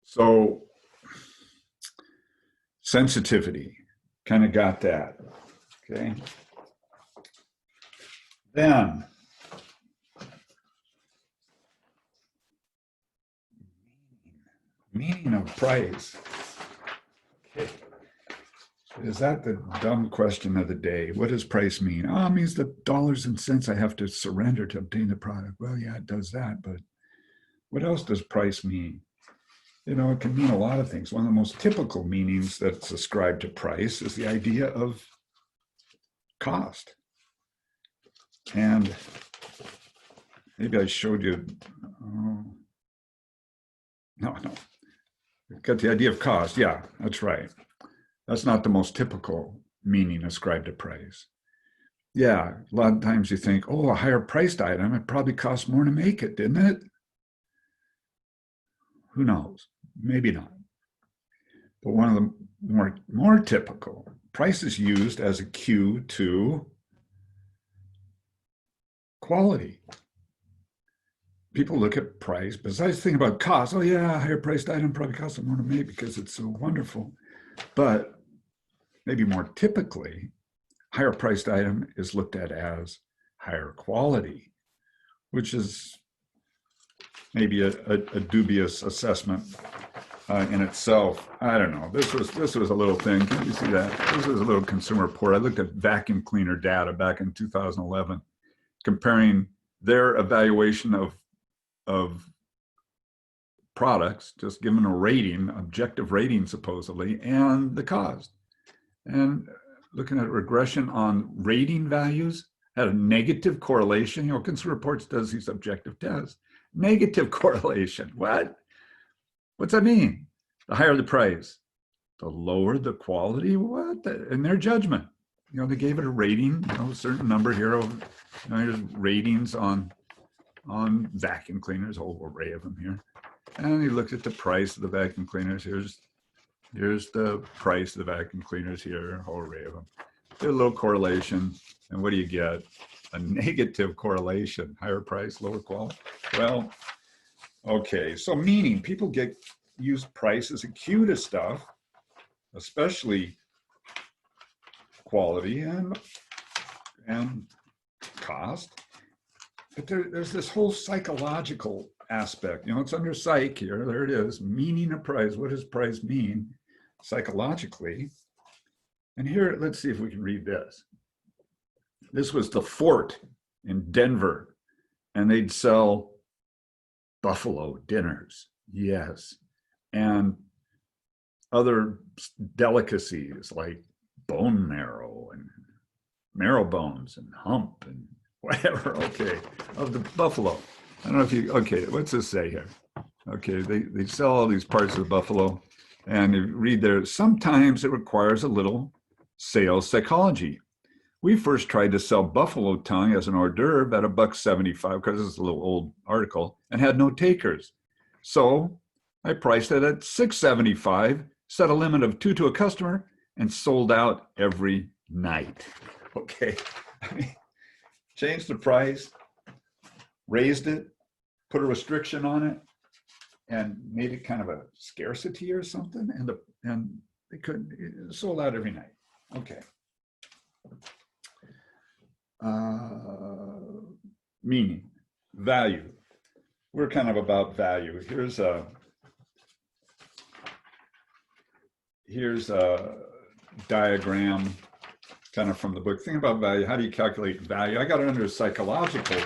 So sensitivity, kind of got that. Okay. Then meaning of price. Okay. Is that the dumb question of the day? What does price mean? Oh, it means the dollars and cents I have to surrender to obtain the product. Well, yeah, it does that, but what else does price mean? It can mean a lot of things. One of the most typical meanings that's ascribed to price is the idea of cost. And maybe I showed you, no. Got the idea of cost. Yeah, that's right. That's not the most typical meaning ascribed to price. Yeah, a lot of times you think, oh, a higher priced item, it probably cost more to make it, didn't it? Who knows? Maybe not. But one of the more typical, price is used as a cue to quality. People look at price, besides thinking about cost. Oh yeah, a higher priced item probably costs more to make because it's so wonderful. But maybe more typically, higher priced item is looked at as higher quality, which is maybe a dubious assessment in itself. I don't know. This was a little thing. Can you see that? This was a little consumer report. I looked at vacuum cleaner data back in 2011, comparing their evaluation of products, just given a rating, objective rating supposedly, and the cost. And looking at regression on rating values had a negative correlation. You know, Consumer Reports does these objective tests. Negative correlation. What? What's that mean? The higher the price, the lower the quality. What? In their judgment, you know, they gave it a rating. You know, a certain number here of, you know, here's ratings on vacuum cleaners, a whole array of them here. And he looked at the price of the vacuum cleaners. Here's the price of the vacuum cleaners here, a whole array of them. Did a little correlation, and what do you get? A negative correlation, higher price, lower quality. Well, okay, so meaning people use price as a cue to stuff, especially quality and cost. But there's this whole psychological aspect. You know, it's under psych here. There it is. Meaning of price. What does price mean psychologically? And here, let's see if we can read this. This was the Fort in Denver, and they'd sell buffalo dinners. Yes. And other delicacies like bone marrow and marrow bones and hump and whatever. Okay. Of the buffalo. I don't know if you, okay, what's this say here? Okay, they sell all these parts of the buffalo, and you read there, sometimes it requires a little sales psychology. We first tried to sell buffalo tongue as an hors d'oeuvre at $1.75, because it's a little old article, and had no takers. So I priced it at $6.75, set a limit of 2 to a customer, and sold out every night. Okay, I mean, changed the price, raised it, put a restriction on it, and made it kind of a scarcity or something, and they couldn't, it sold out every night. Okay. Meaning, value. We're kind of about value. Here's a diagram kind of from the book. Think about value. How do you calculate value? I got it under psychological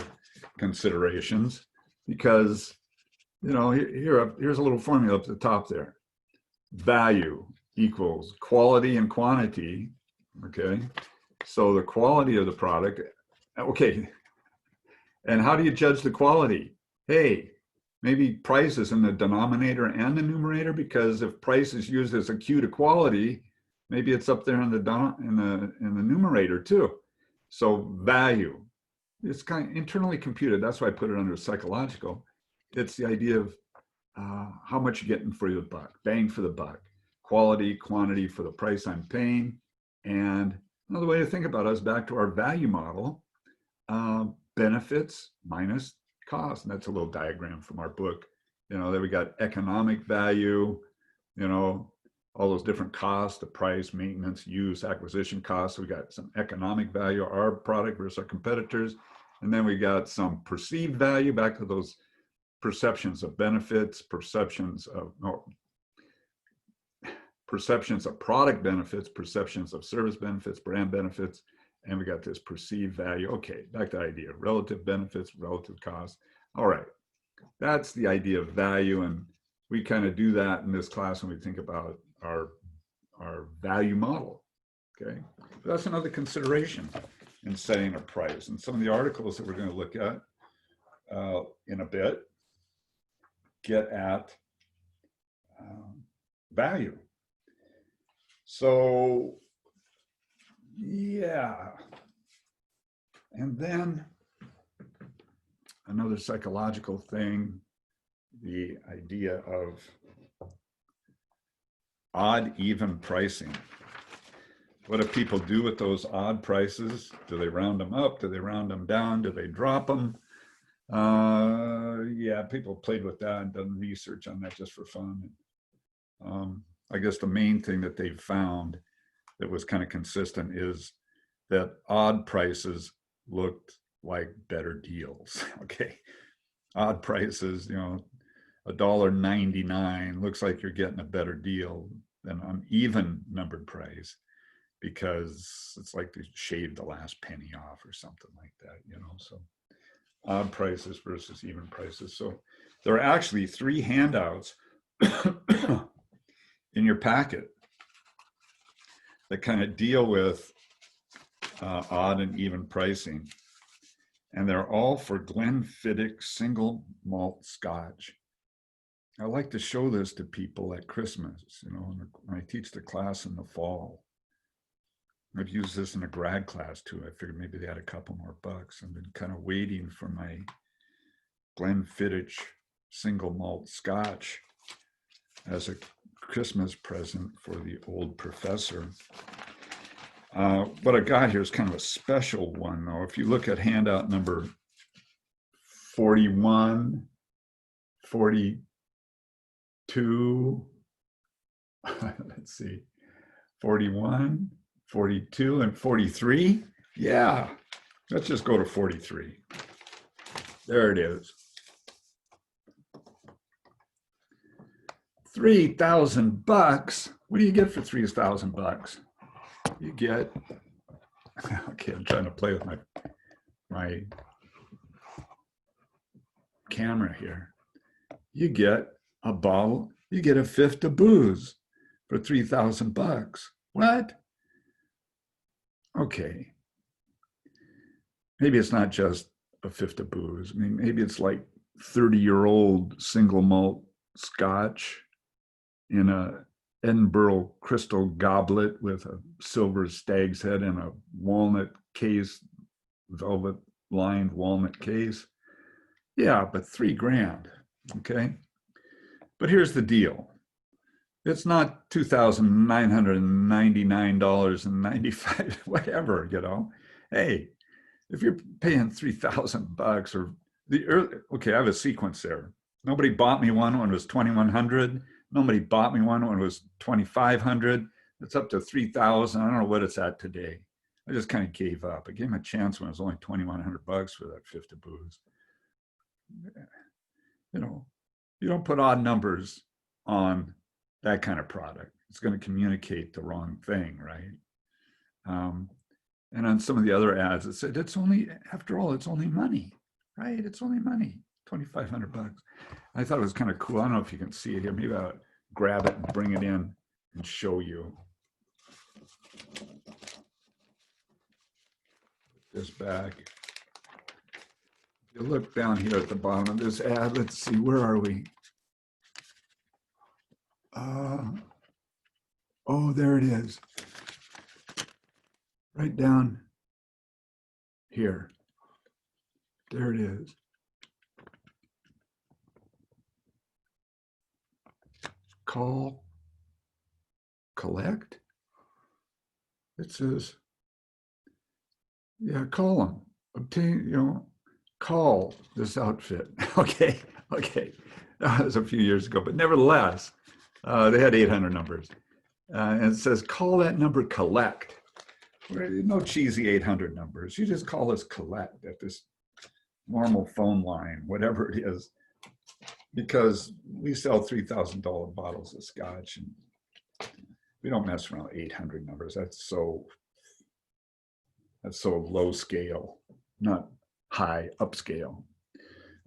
considerations because, you know, here's a little formula up at the top there. Value equals quality and quantity, okay? So the quality of the product, okay. And how do you judge the quality? Hey, maybe price is in the denominator and the numerator, because if price is used as a cue to quality, maybe it's up there in the numerator too. So value, it's kind of internally computed. That's why I put it under psychological. It's the idea of how much you're getting for your buck, bang for the buck, quality, quantity for the price I'm paying. And another way to think about it is back to our value model, benefits minus cost. And that's a little diagram from our book. You know, there we got economic value, you know, all those different costs, the price, maintenance, use, acquisition costs. We got some economic value, our product versus our competitors. And then we got some perceived value, back to those perceptions of benefits, perceptions of product benefits, perceptions of service benefits, brand benefits, and we got this perceived value. Okay, back to the idea, relative benefits, relative costs. All right, that's the idea of value, and we kind of do that in this class when we think about our value model, okay? But that's another consideration in setting a price. And some of the articles that we're going to look at in a bit get at value. So, yeah. And then another psychological thing, the idea of odd even pricing. What do people do with those odd prices? Do they round them up? Do they round them down? Do they drop them? Yeah, people played with that and done research on that just for fun. I guess the main thing that they've found that was kind of consistent is that odd prices looked like better deals. Okay, odd prices, you know, $1.99. Looks like you're getting a better deal than on even numbered price, because it's like they shaved the last penny off or something like that, you know. So odd prices versus even prices. So there are actually 3 handouts in your packet that kind of deal with odd and even pricing. And they're all for Glenfiddich single malt Scotch. I like to show this to people at Christmas, you know, when I teach the class in the fall. I've used this in a grad class too. I figured maybe they had a couple more bucks. I've been kind of waiting for my Glenfiddich single malt Scotch as a Christmas present for the old professor. What I got here is kind of a special one, though. If you look at handout number 41, 42, let's see, 41, 42, and 43. Yeah, let's just go to 43. There it is. 3,000 bucks. What do you get for 3,000 bucks? You get, okay, I'm trying to play with my camera here. You get a bottle, you get a fifth of booze for 3,000 bucks. What? Okay. Maybe it's not just a fifth of booze. I mean, maybe it's like 30-year-old single malt Scotch in a Edinburgh crystal goblet with a silver stag's head and a walnut case, velvet lined walnut case. Yeah, but $3,000, okay? But here's the deal. It's not $2,999.95, whatever, you know. Hey, if you're paying 3,000 bucks or okay, I have a sequence there. Nobody bought me one when it was 2,100. Nobody bought me one when it was 2,500. It's up to 3,000. I don't know what it's at today. I just kind of gave up. I gave him a chance when it was only 2,100 bucks for that fifth of booze. You know, you don't put odd numbers on that kind of product. It's going to communicate the wrong thing, right? And on some of the other ads, it said it's only, after all, it's only money, right? It's only money, 2,500 bucks. I thought it was kind of cool. I don't know if you can see it here. Maybe I'll grab it and bring it in and show you. This back. You look down here at the bottom of this ad. Let's see, where are we? Oh, there it is. Right down here. There it is. Call, collect. It says, yeah, call them. Obtain, you know, call this outfit. Okay. That was a few years ago, but nevertheless, they had 800 numbers. And it says, call that number, collect. No cheesy 800 numbers. You just call us collect at this normal phone line, whatever it is, because we sell $3,000 bottles of scotch and we don't mess around with 800 numbers. That's so low scale, not high upscale.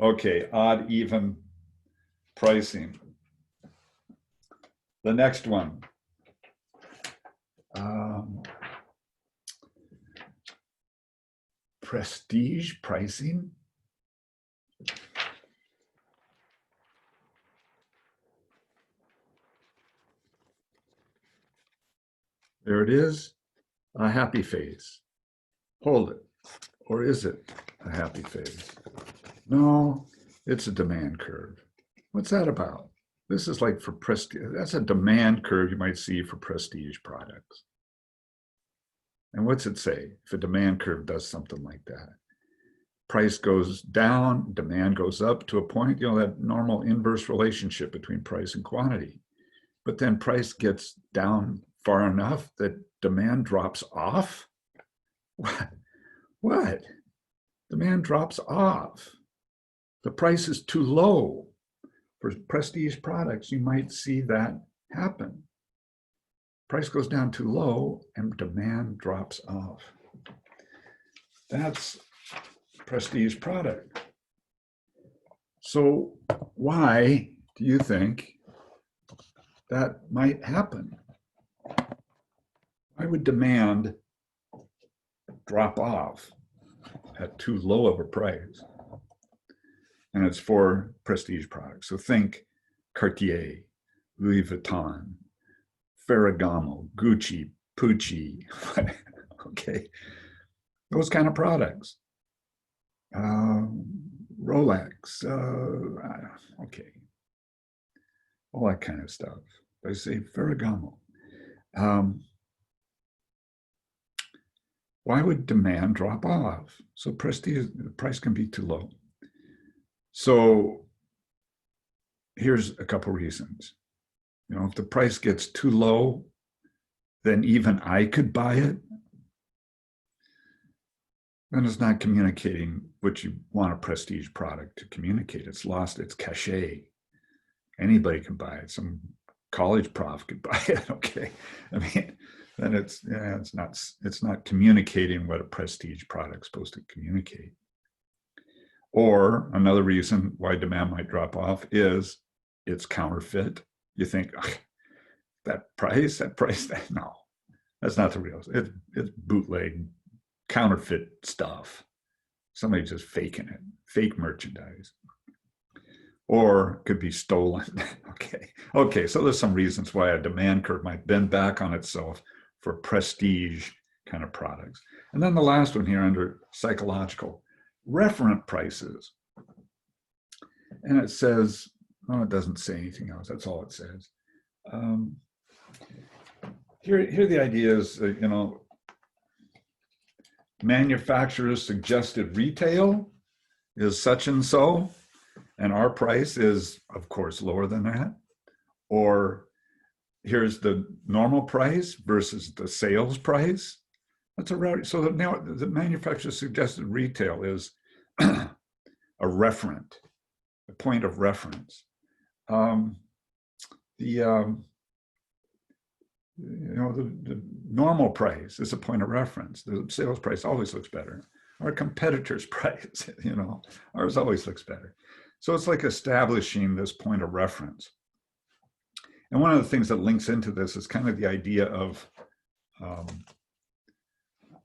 Okay, odd, even pricing. The next one. Prestige pricing. There it is, a happy face. Hold it. Or is it a happy face? No, it's a demand curve. What's that about? This is like for prestige. That's a demand curve you might see for prestige products. And what's it say if a demand curve does something like that? Price goes down, demand goes up to a point, you know, that normal inverse relationship between price and quantity. But then price gets down far enough that demand drops off? What? Demand drops off. The price is too low For prestige products, you might see that happen. Price goes down too low and demand drops off. That's prestige product. So why do you think that might happen? Why would demand drop off at too low of a price? And it's for prestige products. So think Cartier, Louis Vuitton, Ferragamo, Gucci, Pucci, okay, those kind of products. Rolex, okay, all that kind of stuff. I say Ferragamo. Why would demand drop off? So prestige, the price can be too low. So here's a couple reasons. You know, if the price gets too low, then even I could buy it. Then it's not communicating what you want a prestige product to communicate. It's lost its cachet. Anybody can buy it. Some college prof could buy it. Okay, I mean, then it's not communicating what a prestige product's supposed to communicate. Or another reason why demand might drop off is it's counterfeit. You think that price, no, that's not the real. It's bootleg, counterfeit stuff. Somebody just faking it, fake merchandise. Or could be stolen. Okay. So there's some reasons why a demand curve might bend back on itself for prestige kind of products. And then the last one here under psychological, referent prices. And it says, oh, it doesn't say anything else. That's all it says. Here the idea is, manufacturer's suggested retail is such and so, and our price is, of course, lower than that. Or here's the normal price versus the sales price. That's so now the manufacturer's suggested retail is a referent, a point of reference. The normal price is a point of reference. The sales price always looks better. Our competitor's price, ours always looks better. So it's like establishing this point of reference. And one of the things that links into this is kind of the idea of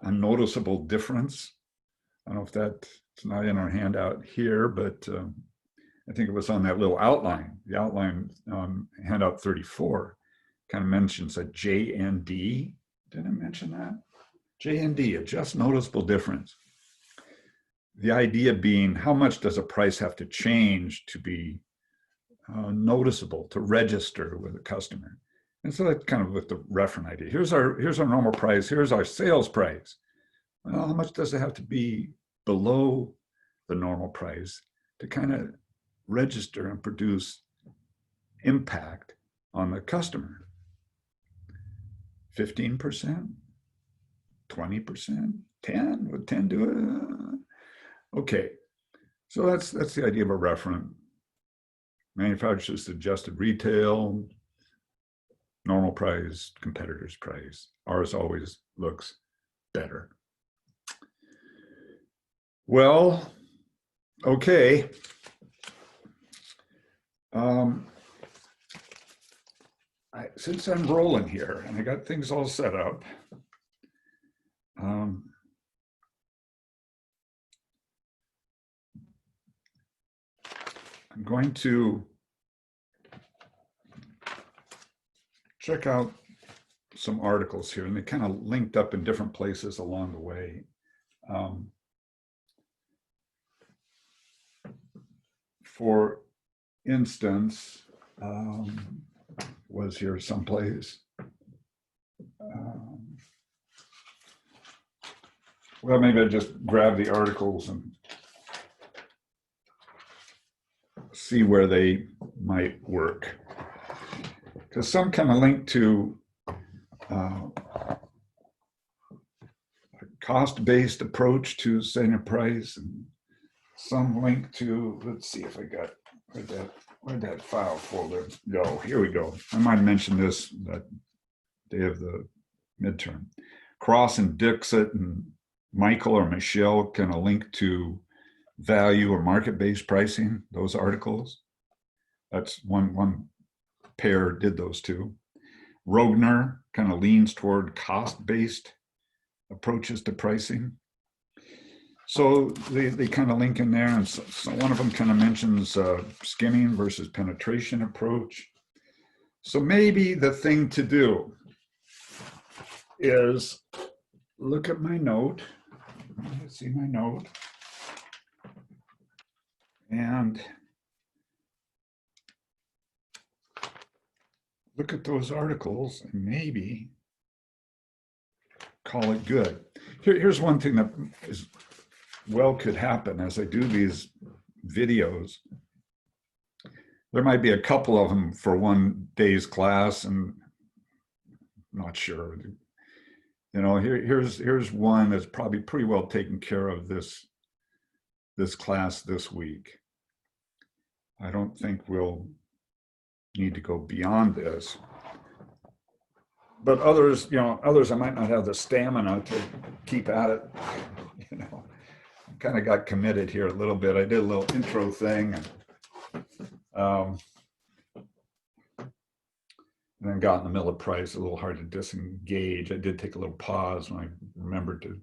a noticeable difference. I don't know if that's not in our handout here, but I think it was on that little outline. The outline handout 34 kind of mentions a JND. Did I mention that? JND, a just noticeable difference. The idea being, how much does a price have to change to be noticeable, to register with a customer? And so that's kind of with the referent idea. Here's our normal price. Here's our sales price. Well, how much does it have to be below the normal price to kind of register and produce impact on the customer? 15%, 20%, 10? Would 10 do it? Okay, so that's the idea of a referent. Manufacturer's suggested retail, normal price, competitor's price. Ours always looks better. Well, okay. Since I'm rolling here and I got things all set up, I'm going to check out some articles here, and they kind of linked up in different places along the way. For instance, was here someplace. Well, maybe I just grab the articles and see where they might work. Because some kind of link to a cost-based approach to setting a price, and some link to, let's see if I got that Where'd that file folder go? Here we go. I might mention this that day of the midterm. Cross and Dixit and Michael or Michelle kind of link to value or market-based pricing, those articles. That's one pair did those two. Rogner kind of leans toward cost-based approaches to pricing. So they kind of link in there, and so one of them kind of mentions skimming versus penetration approach. So maybe the thing to do is look at my note. Let's see my note. And look at those articles and maybe call it good. Here's one thing that is could happen as I do these videos. There might be a couple of them for one day's class, and I'm not sure. You know, here's one that's probably pretty well taken care of this class this week. I don't think we'll need to go beyond this. But others, I might not have the stamina to keep at it. You know, I kind of got committed here a little bit. I did a little intro thing, and then got in the middle of price, a little hard to disengage. I did take a little pause when I remembered to,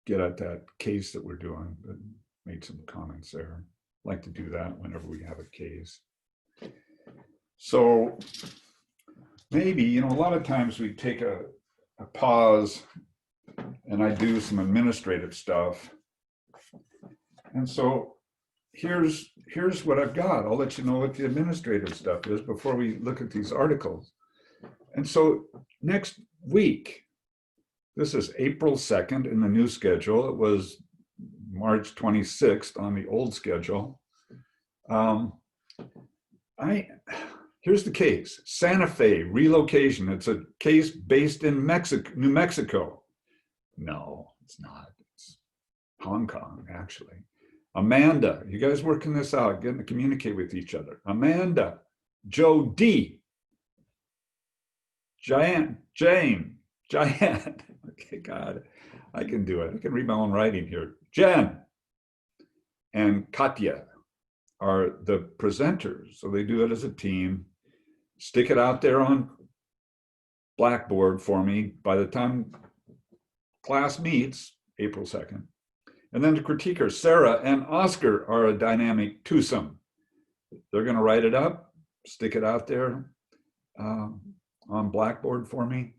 get at that case that we're doing, but made some comments there. I like to do that whenever we have a case. So maybe, a lot of times we take a pause and I do some administrative stuff. And so here's what I've got. I'll let you know what the administrative stuff is before we look at these articles. And so next week, this is April 2nd in the new schedule. It was March 26th on the old schedule. Here's the case: Santa Fe relocation. It's a case based in New Mexico. No, it's not. It's Hong Kong, actually. Amanda, you guys working this out, getting to communicate with each other. Amanda, Joe D, Jane. Okay, God, I can do it. I can read my own writing here. Jen and Katya are the presenters. So they do it as a team. Stick it out there on Blackboard for me by the time class meets, April 2nd. And then the critiquers, Sarah and Oscar, are a dynamic twosome. They're going to write it up, stick it out there on Blackboard for me.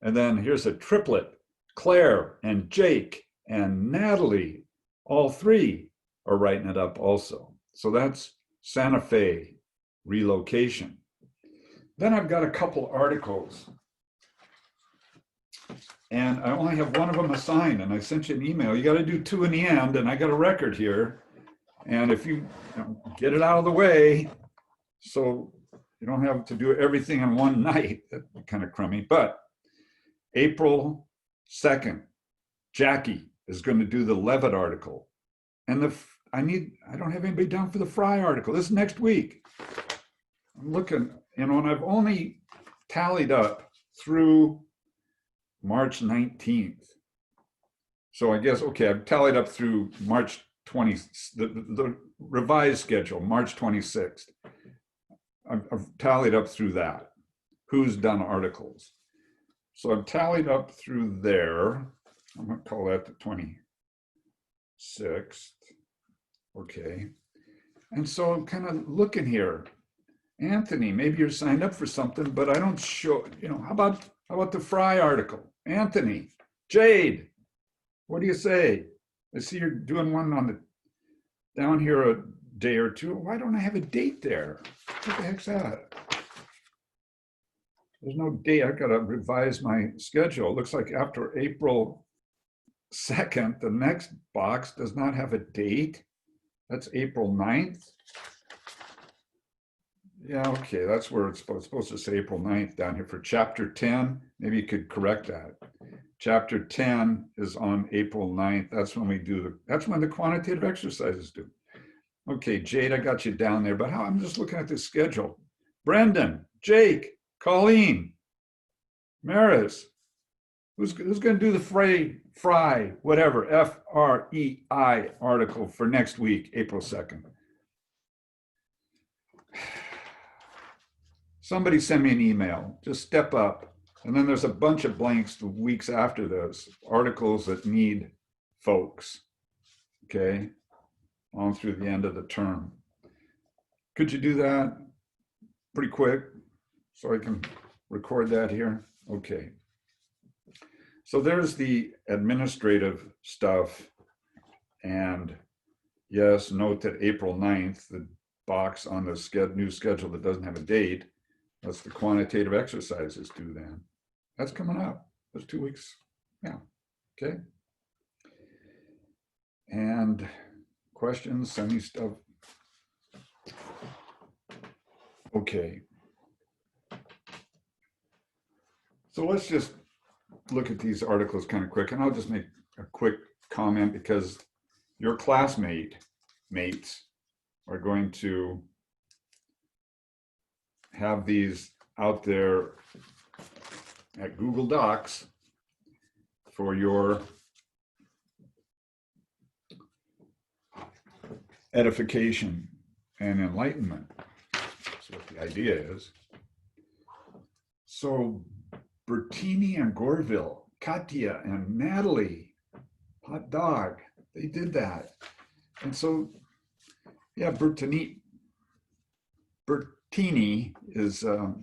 And then here's a triplet: Claire and Jake and Natalie, all three are writing it up also. So that's Santa Fe relocation. Then I've got a couple articles, and I only have one of them assigned, and I sent you an email. You got to do two in the end, and I got a record here. And if you get it out of the way, so you don't have to do everything in one night, that'd be kind of crummy. But April 2nd, Jackie is going to do the Levitt article. And I don't have anybody down for the Fry article. This is next week. I'm looking, and I've only tallied up through March 19th. So I guess, okay, I've tallied up through March 20, the revised schedule, March 26th. I've tallied up through that. Who's done articles? So I've tallied up through there. I'm going to call that the 26th. Okay. And so I'm kind of looking here. Anthony, maybe you're signed up for something, but I don't show, how about the Fry article? Anthony, Jade, what do you say? I see you're doing one down here a day or two. Why don't I have a date there? What the heck's that? There's no date. I've got to revise my schedule. It looks like after April 2nd, the next box does not have a date. That's April 9th. Yeah, okay, that's where it's supposed to say April 9th down here for chapter 10. Maybe you could correct that. Chapter 10 is on April 9th. That's when we do that's when the quantitative exercises do. Okay, Jade, I got you down there, but I'm just looking at the schedule. Brendan, Jake, Colleen, Maris, who's going to do the Fry, whatever, FREI article for next week, April 2nd? Somebody send me an email. Just step up. And then there's a bunch of blanks the weeks after those, articles that need folks, okay, on through the end of the term. Could you do that pretty quick so I can record that here? Okay. So there's the administrative stuff. And yes, note that April 9th, the box on the new schedule that doesn't have a date, that's the quantitative exercises due then. That's coming up. That's 2 weeks. Yeah. Okay. And questions, send me stuff. Okay. So let's just look at these articles kind of quick, and I'll just make a quick comment because your mates are going to have these out there at Google Docs for your edification and enlightenment. That's what the idea is. So Bertini and Gorville, Katya and Natalie, hot dog, they did that. And so, yeah, Bertini is a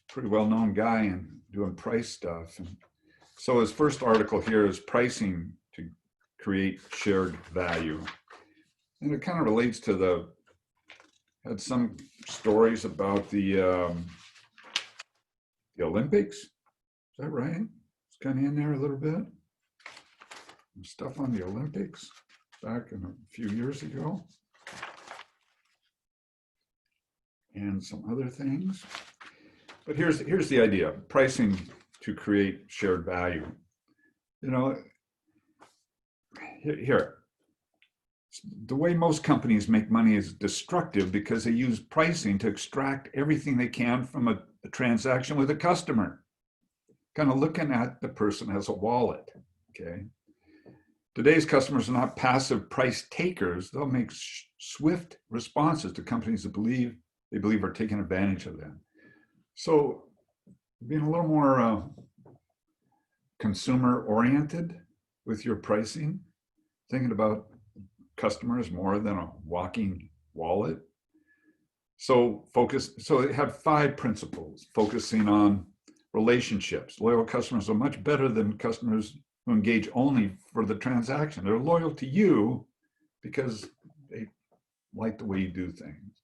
pretty well-known guy and doing price stuff. And so his first article here is pricing to create shared value. And it kind of relates to had some stories about the Olympics. Is that right? It's kind of in there a little bit. Stuff on the Olympics back in a few years ago. And some other things. But here's the idea, pricing to create shared value. You know, here, the way most companies make money is destructive because they use pricing to extract everything they can from a transaction with a customer. Kind of looking at the person as a wallet, okay? Today's customers are not passive price takers. They'll make swift responses to companies that they believe are taking advantage of them. So being a little more consumer oriented with your pricing, thinking about customers more than a walking wallet. So they have 5 principles, focusing on relationships. Loyal customers are much better than customers who engage only for the transaction. They're loyal to you because they like the way you do things,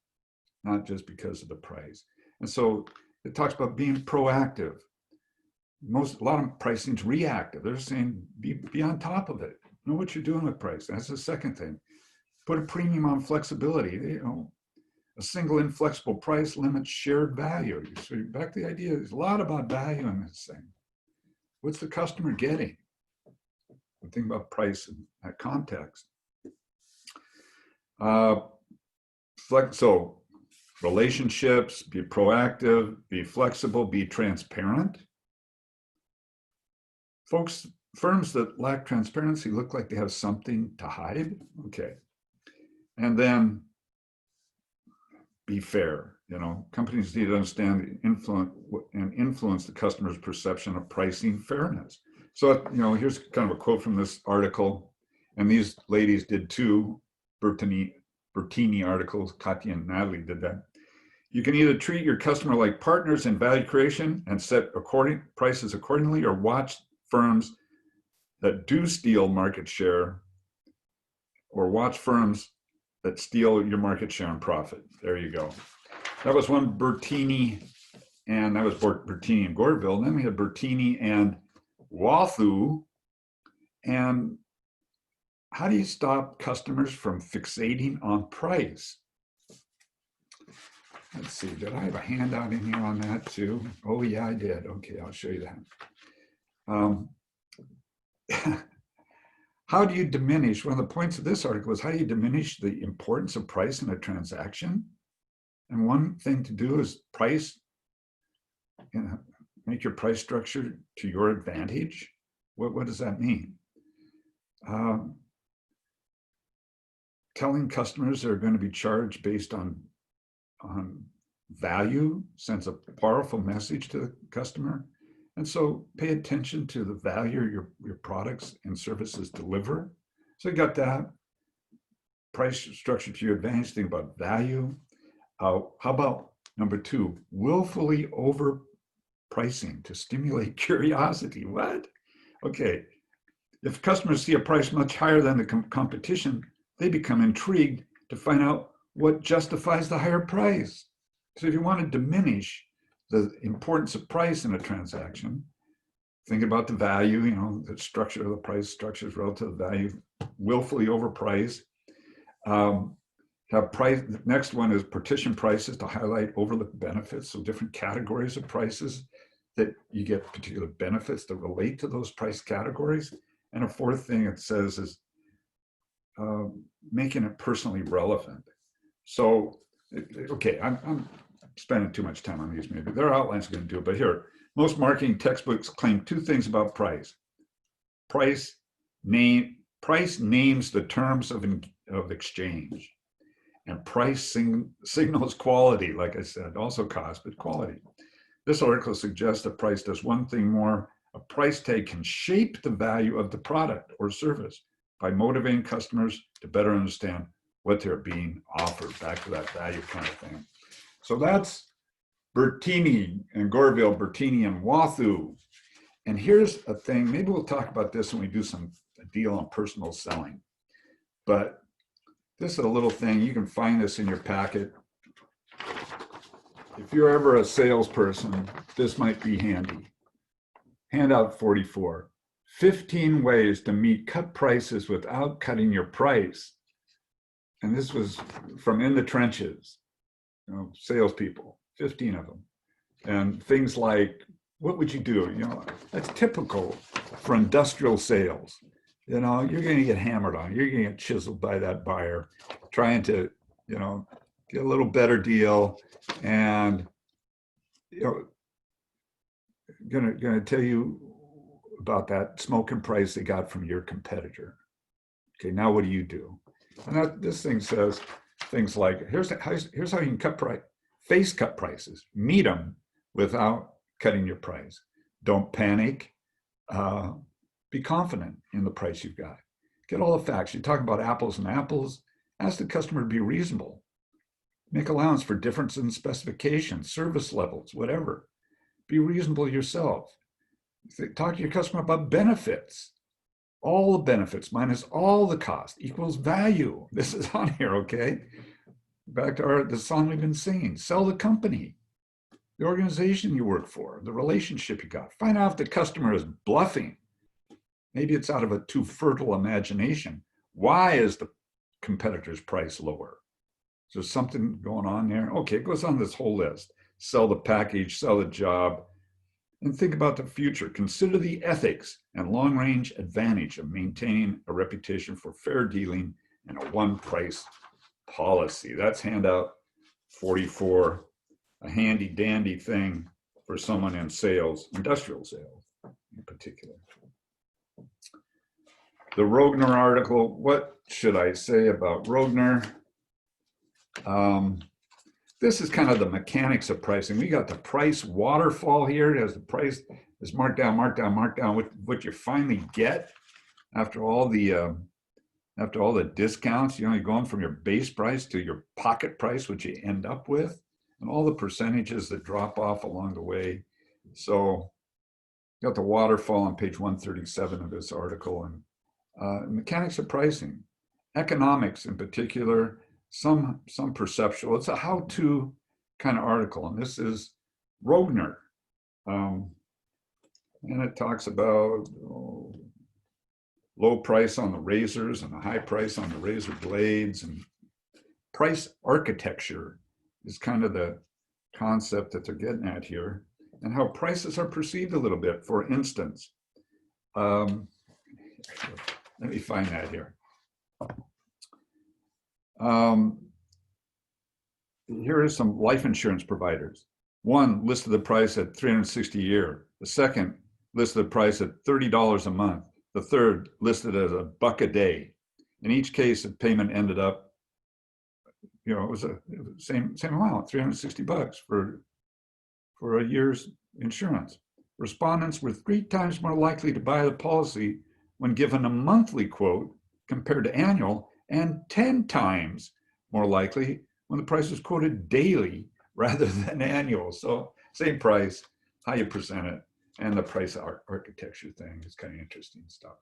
not just because of the price. And so it talks about being proactive. A lot of pricing is reactive. They're saying be on top of it. Know what you're doing with pricing. That's the second thing. Put a premium on flexibility. A single inflexible price limits shared value. So back to the idea, there's a lot about value in this thing. What's the customer getting? Think about price in that context. So relationships, be proactive, be flexible, be transparent. Firms that lack transparency look like they have something to hide. Okay. And then be fair. Companies need to understand influence the customer's perception of pricing fairness. So, here's kind of a quote from this article, and these ladies did 2 Bertini articles. Katya and Natalie did that. You can either treat your customer like partners in value creation and set prices accordingly, or watch firms that do steal market share, or watch firms that steal your market share and profit. There you go. That was one Bertini, and that was Bertini and Gorville. And then we had Bertini and Wathu. And how do you stop customers from fixating on price? Let's see, did I have a handout in here on that too? Oh yeah, I did. Okay, I'll show you that. how do you diminish, one of the points of this article is how do you diminish the importance of price in a transaction? And one thing to do is price, make your price structure to your advantage. What does that mean? Telling customers they're going to be charged based on value sends a powerful message to the customer. And so pay attention to the value your products and services deliver. So you got that. Price structure to your advantage, think about value. How about number 2, willfully overpricing to stimulate curiosity? What? Okay, if customers see a price much higher than the competition, they become intrigued to find out what justifies the higher price. So if you want to diminish the importance of price in a transaction, think about the value, the structure of the price structure is relative to value, willfully overprice. Have price. The next one is partition prices to highlight overlooked benefits. So different categories of prices that you get particular benefits that relate to those price categories. And a fourth thing it says is making it personally relevant. So, okay, I'm spending too much time on these maybe. There are outlines I'm going to do, but here, most marketing textbooks claim 2 things about price. Price names the terms of exchange. And price signals quality, like I said, also cost, but quality. This article suggests that price does one thing more. A price tag can shape the value of the product or service by motivating customers to better understand what they're being offered, back to that value kind of thing. So that's Bertini and Gorville, Bertini and Wathu. And here's a thing, maybe we'll talk about this when we do a deal on personal selling. But this is a little thing, you can find this in your packet. If you're ever a salesperson, this might be handy. Handout 44, 15 ways to meet cut prices without cutting your price. And this was from In the Trenches, salespeople, 15 of them. And things like, what would you do? That's typical for industrial sales. You're going to get hammered on. You're going to get chiseled by that buyer, trying to, get a little better deal, and going to tell you about that smoking price they got from your competitor. Okay, now what do you do? And this thing says things like, here's how you can face cut prices. Meet them without cutting your price. Don't panic. Be confident in the price you've got. Get all the facts. You talk about apples and apples. Ask the customer to be reasonable. Make allowance for difference in specifications, service levels, whatever. Be reasonable yourself. Talk to your customer about benefits. All the benefits minus all the cost equals value. This is on here, okay? Back to the song we've been singing. Sell the company, the organization you work for, the relationship you got. Find out if the customer is bluffing. Maybe it's out of a too fertile imagination. Why is the competitor's price lower? Is there something going on there? Okay, it goes on this whole list. Sell the package, sell the job, and think about the future. Consider the ethics and long-range advantage of maintaining a reputation for fair dealing and a one-price policy. That's handout 44, a handy-dandy thing for someone in sales, industrial sales in particular. The Rogner article, what should I say about Rogner? This is kind of the mechanics of pricing. We got the price waterfall here. It has the price is marked down, what you finally get after all the discounts. You're only going from your base price to your pocket price, which you end up with, and all the percentages that drop off along the way. So you got the waterfall on page 137 of this article, and mechanics of pricing, economics in particular, some perceptual. It's a how-to kind of article, and this is Rogner. And it talks about low price on the razors and a high price on the razor blades, and price architecture is kind of the concept that they're getting at here, and how prices are perceived a little bit. For instance, Let me find that here. Here are some life insurance providers. One listed the price at $360 a year. The second listed the price at $30 a month. The third listed as $1 a day. In each case, the payment ended up, it was a same amount, $360 for a year's insurance. Respondents were 3 times more likely to buy the policy when given a monthly quote compared to annual, and 10 times more likely when the price was quoted daily rather than annual. So same price, how you present it, and the price architecture thing is kind of interesting stuff.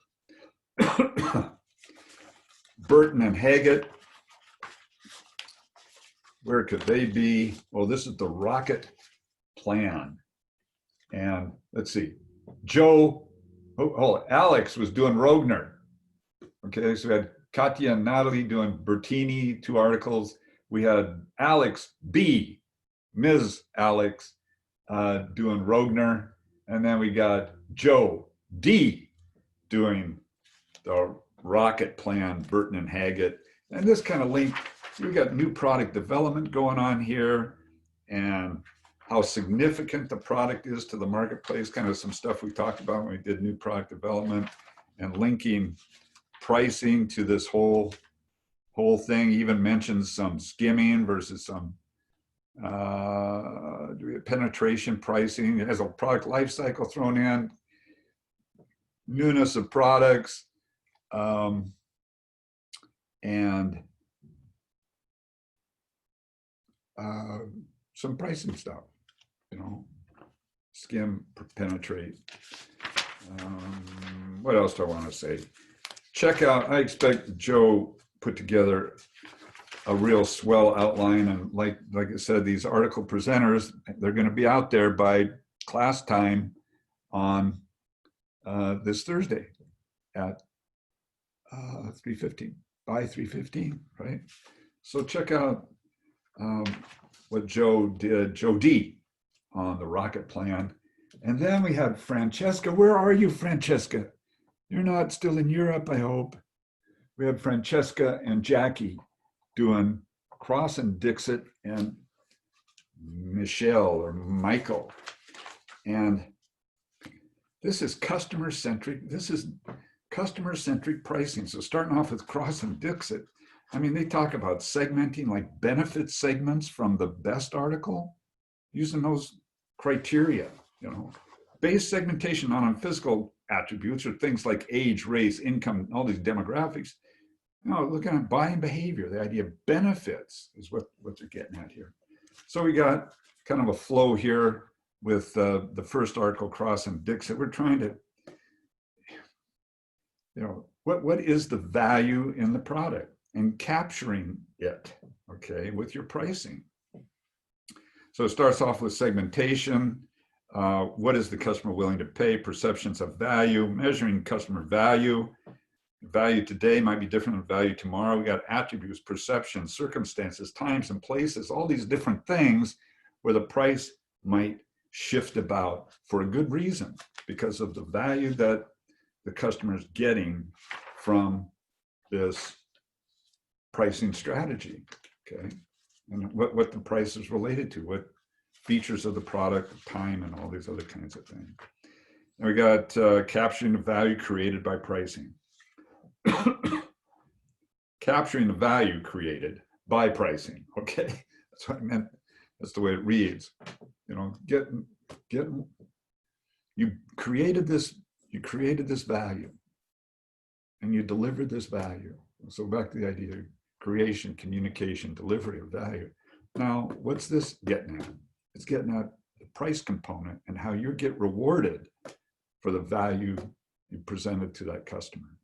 Burton and Haggett, where could they be? Well, this is the Rocket Plan. And let's see, Alex was doing Rogner. Okay, so we had Katya and Natalie doing Bertini, 2 articles. We had Alex B, Ms. Alex, doing Rogner. And then we got Joe D doing the Rocket Plan, Burton and Haggett. And this kind of link, we got new product development going on here, and how significant the product is to the marketplace, kind of some stuff we talked about when we did new product development, and linking pricing to this whole thing. Even mentions some skimming versus some penetration pricing. It has a product life cycle thrown in, newness of products, and some pricing stuff, skim, penetrate. What else do I want to say? Check out, I expect Joe put together a real swell outline, and like I said, these article presenters, they're going to be out there by class time on this Thursday at 3:15, by 3:15, right? So check out what Joe did, Joe D, on the Rocket Plan. And then we had Francesca. Where are you, Francesca? You're not still in Europe, I hope. We had Francesca and Jackie doing Cross and Dixit, and Michelle or Michael. And this is customer-centric. This is customer-centric pricing. So starting off with Cross and Dixit, I mean, they talk about segmenting, like benefit segments from the best article, using those criteria, Base segmentation on physical attributes or things like age, race, income, all these demographics. Looking at buying behavior, the idea of benefits is what they're getting at here. So we got kind of a flow here with the first article, Cross and Dixit. We're trying to, what is the value in the product, and capturing it, okay, with your pricing. So it starts off with segmentation. What is the customer willing to pay? Perceptions of value, measuring customer value. Value today might be different than value tomorrow. We got attributes, perceptions, circumstances, times and places, all these different things where the price might shift about for a good reason because of the value that the customer is getting from this pricing strategy, okay? And what the price is related to, what features of the product, time, and all these other kinds of things. And we got capturing the value created by pricing. Capturing the value created by pricing, okay? That's what I meant. That's the way it reads. You created this value, and you delivered this value. So back to the idea of creation, communication, delivery of value. Now, what's this getting at? It's getting at the price component and how you get rewarded for the value you presented to that customer.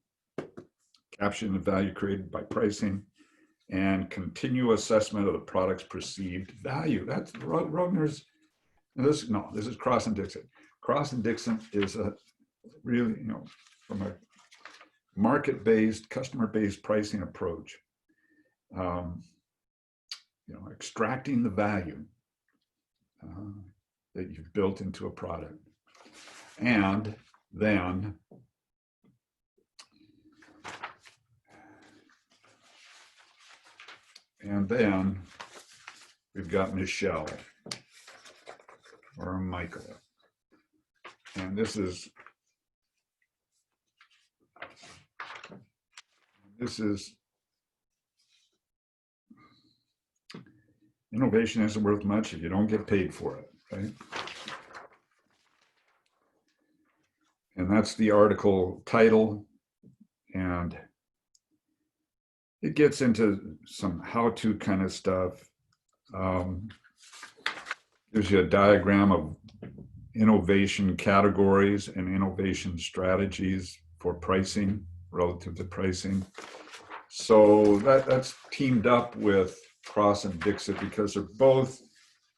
Capturing the value created by pricing, and continuous assessment of the product's perceived value. That's Rogner's. This is Cross and Dixit. Cross and Dixit is a really, from a market-based, customer-based pricing approach. Extracting the value that you've built into a product, and then And then we've got Michelle or Michael. And this is innovation isn't worth much if you don't get paid for it, right? And that's the article title. And it gets into some how-to kind of stuff. Gives you a diagram of innovation categories and innovation strategies for pricing, relative to pricing. So that's teamed up with Cross and Dixit because they're both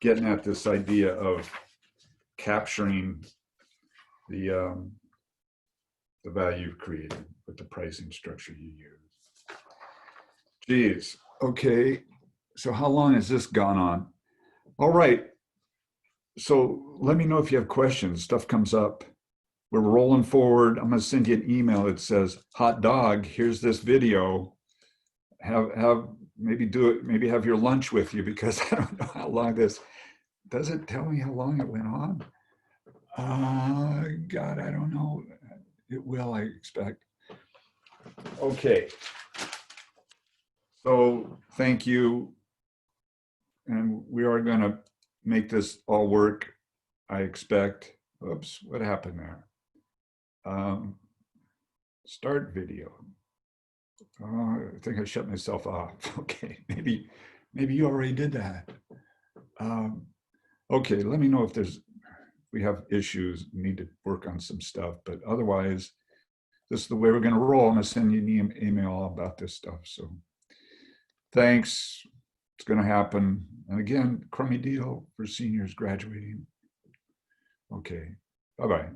getting at this idea of capturing the value you've created with the pricing structure you use. Geez, okay, so how long has this gone on? All right, so let me know if you have questions, stuff comes up. We're rolling forward. I'm gonna send you an email that says, hot dog, here's this video. Have maybe do it, maybe have your lunch with you because I don't know how long this, does it tell me how long it went on? God, I don't know. It will, I expect. Okay. So thank you. And we are going to make this all work, I expect. Oops, what happened there? Start video. I think I shut myself off. Okay, maybe you already did that. Okay, let me know if we have issues, need to work on some stuff, but otherwise, this is the way we're going to roll. I'm going to send you an email about this stuff. So thanks. It's going to happen. And again, crummy deal for seniors graduating. Okay. Bye-bye.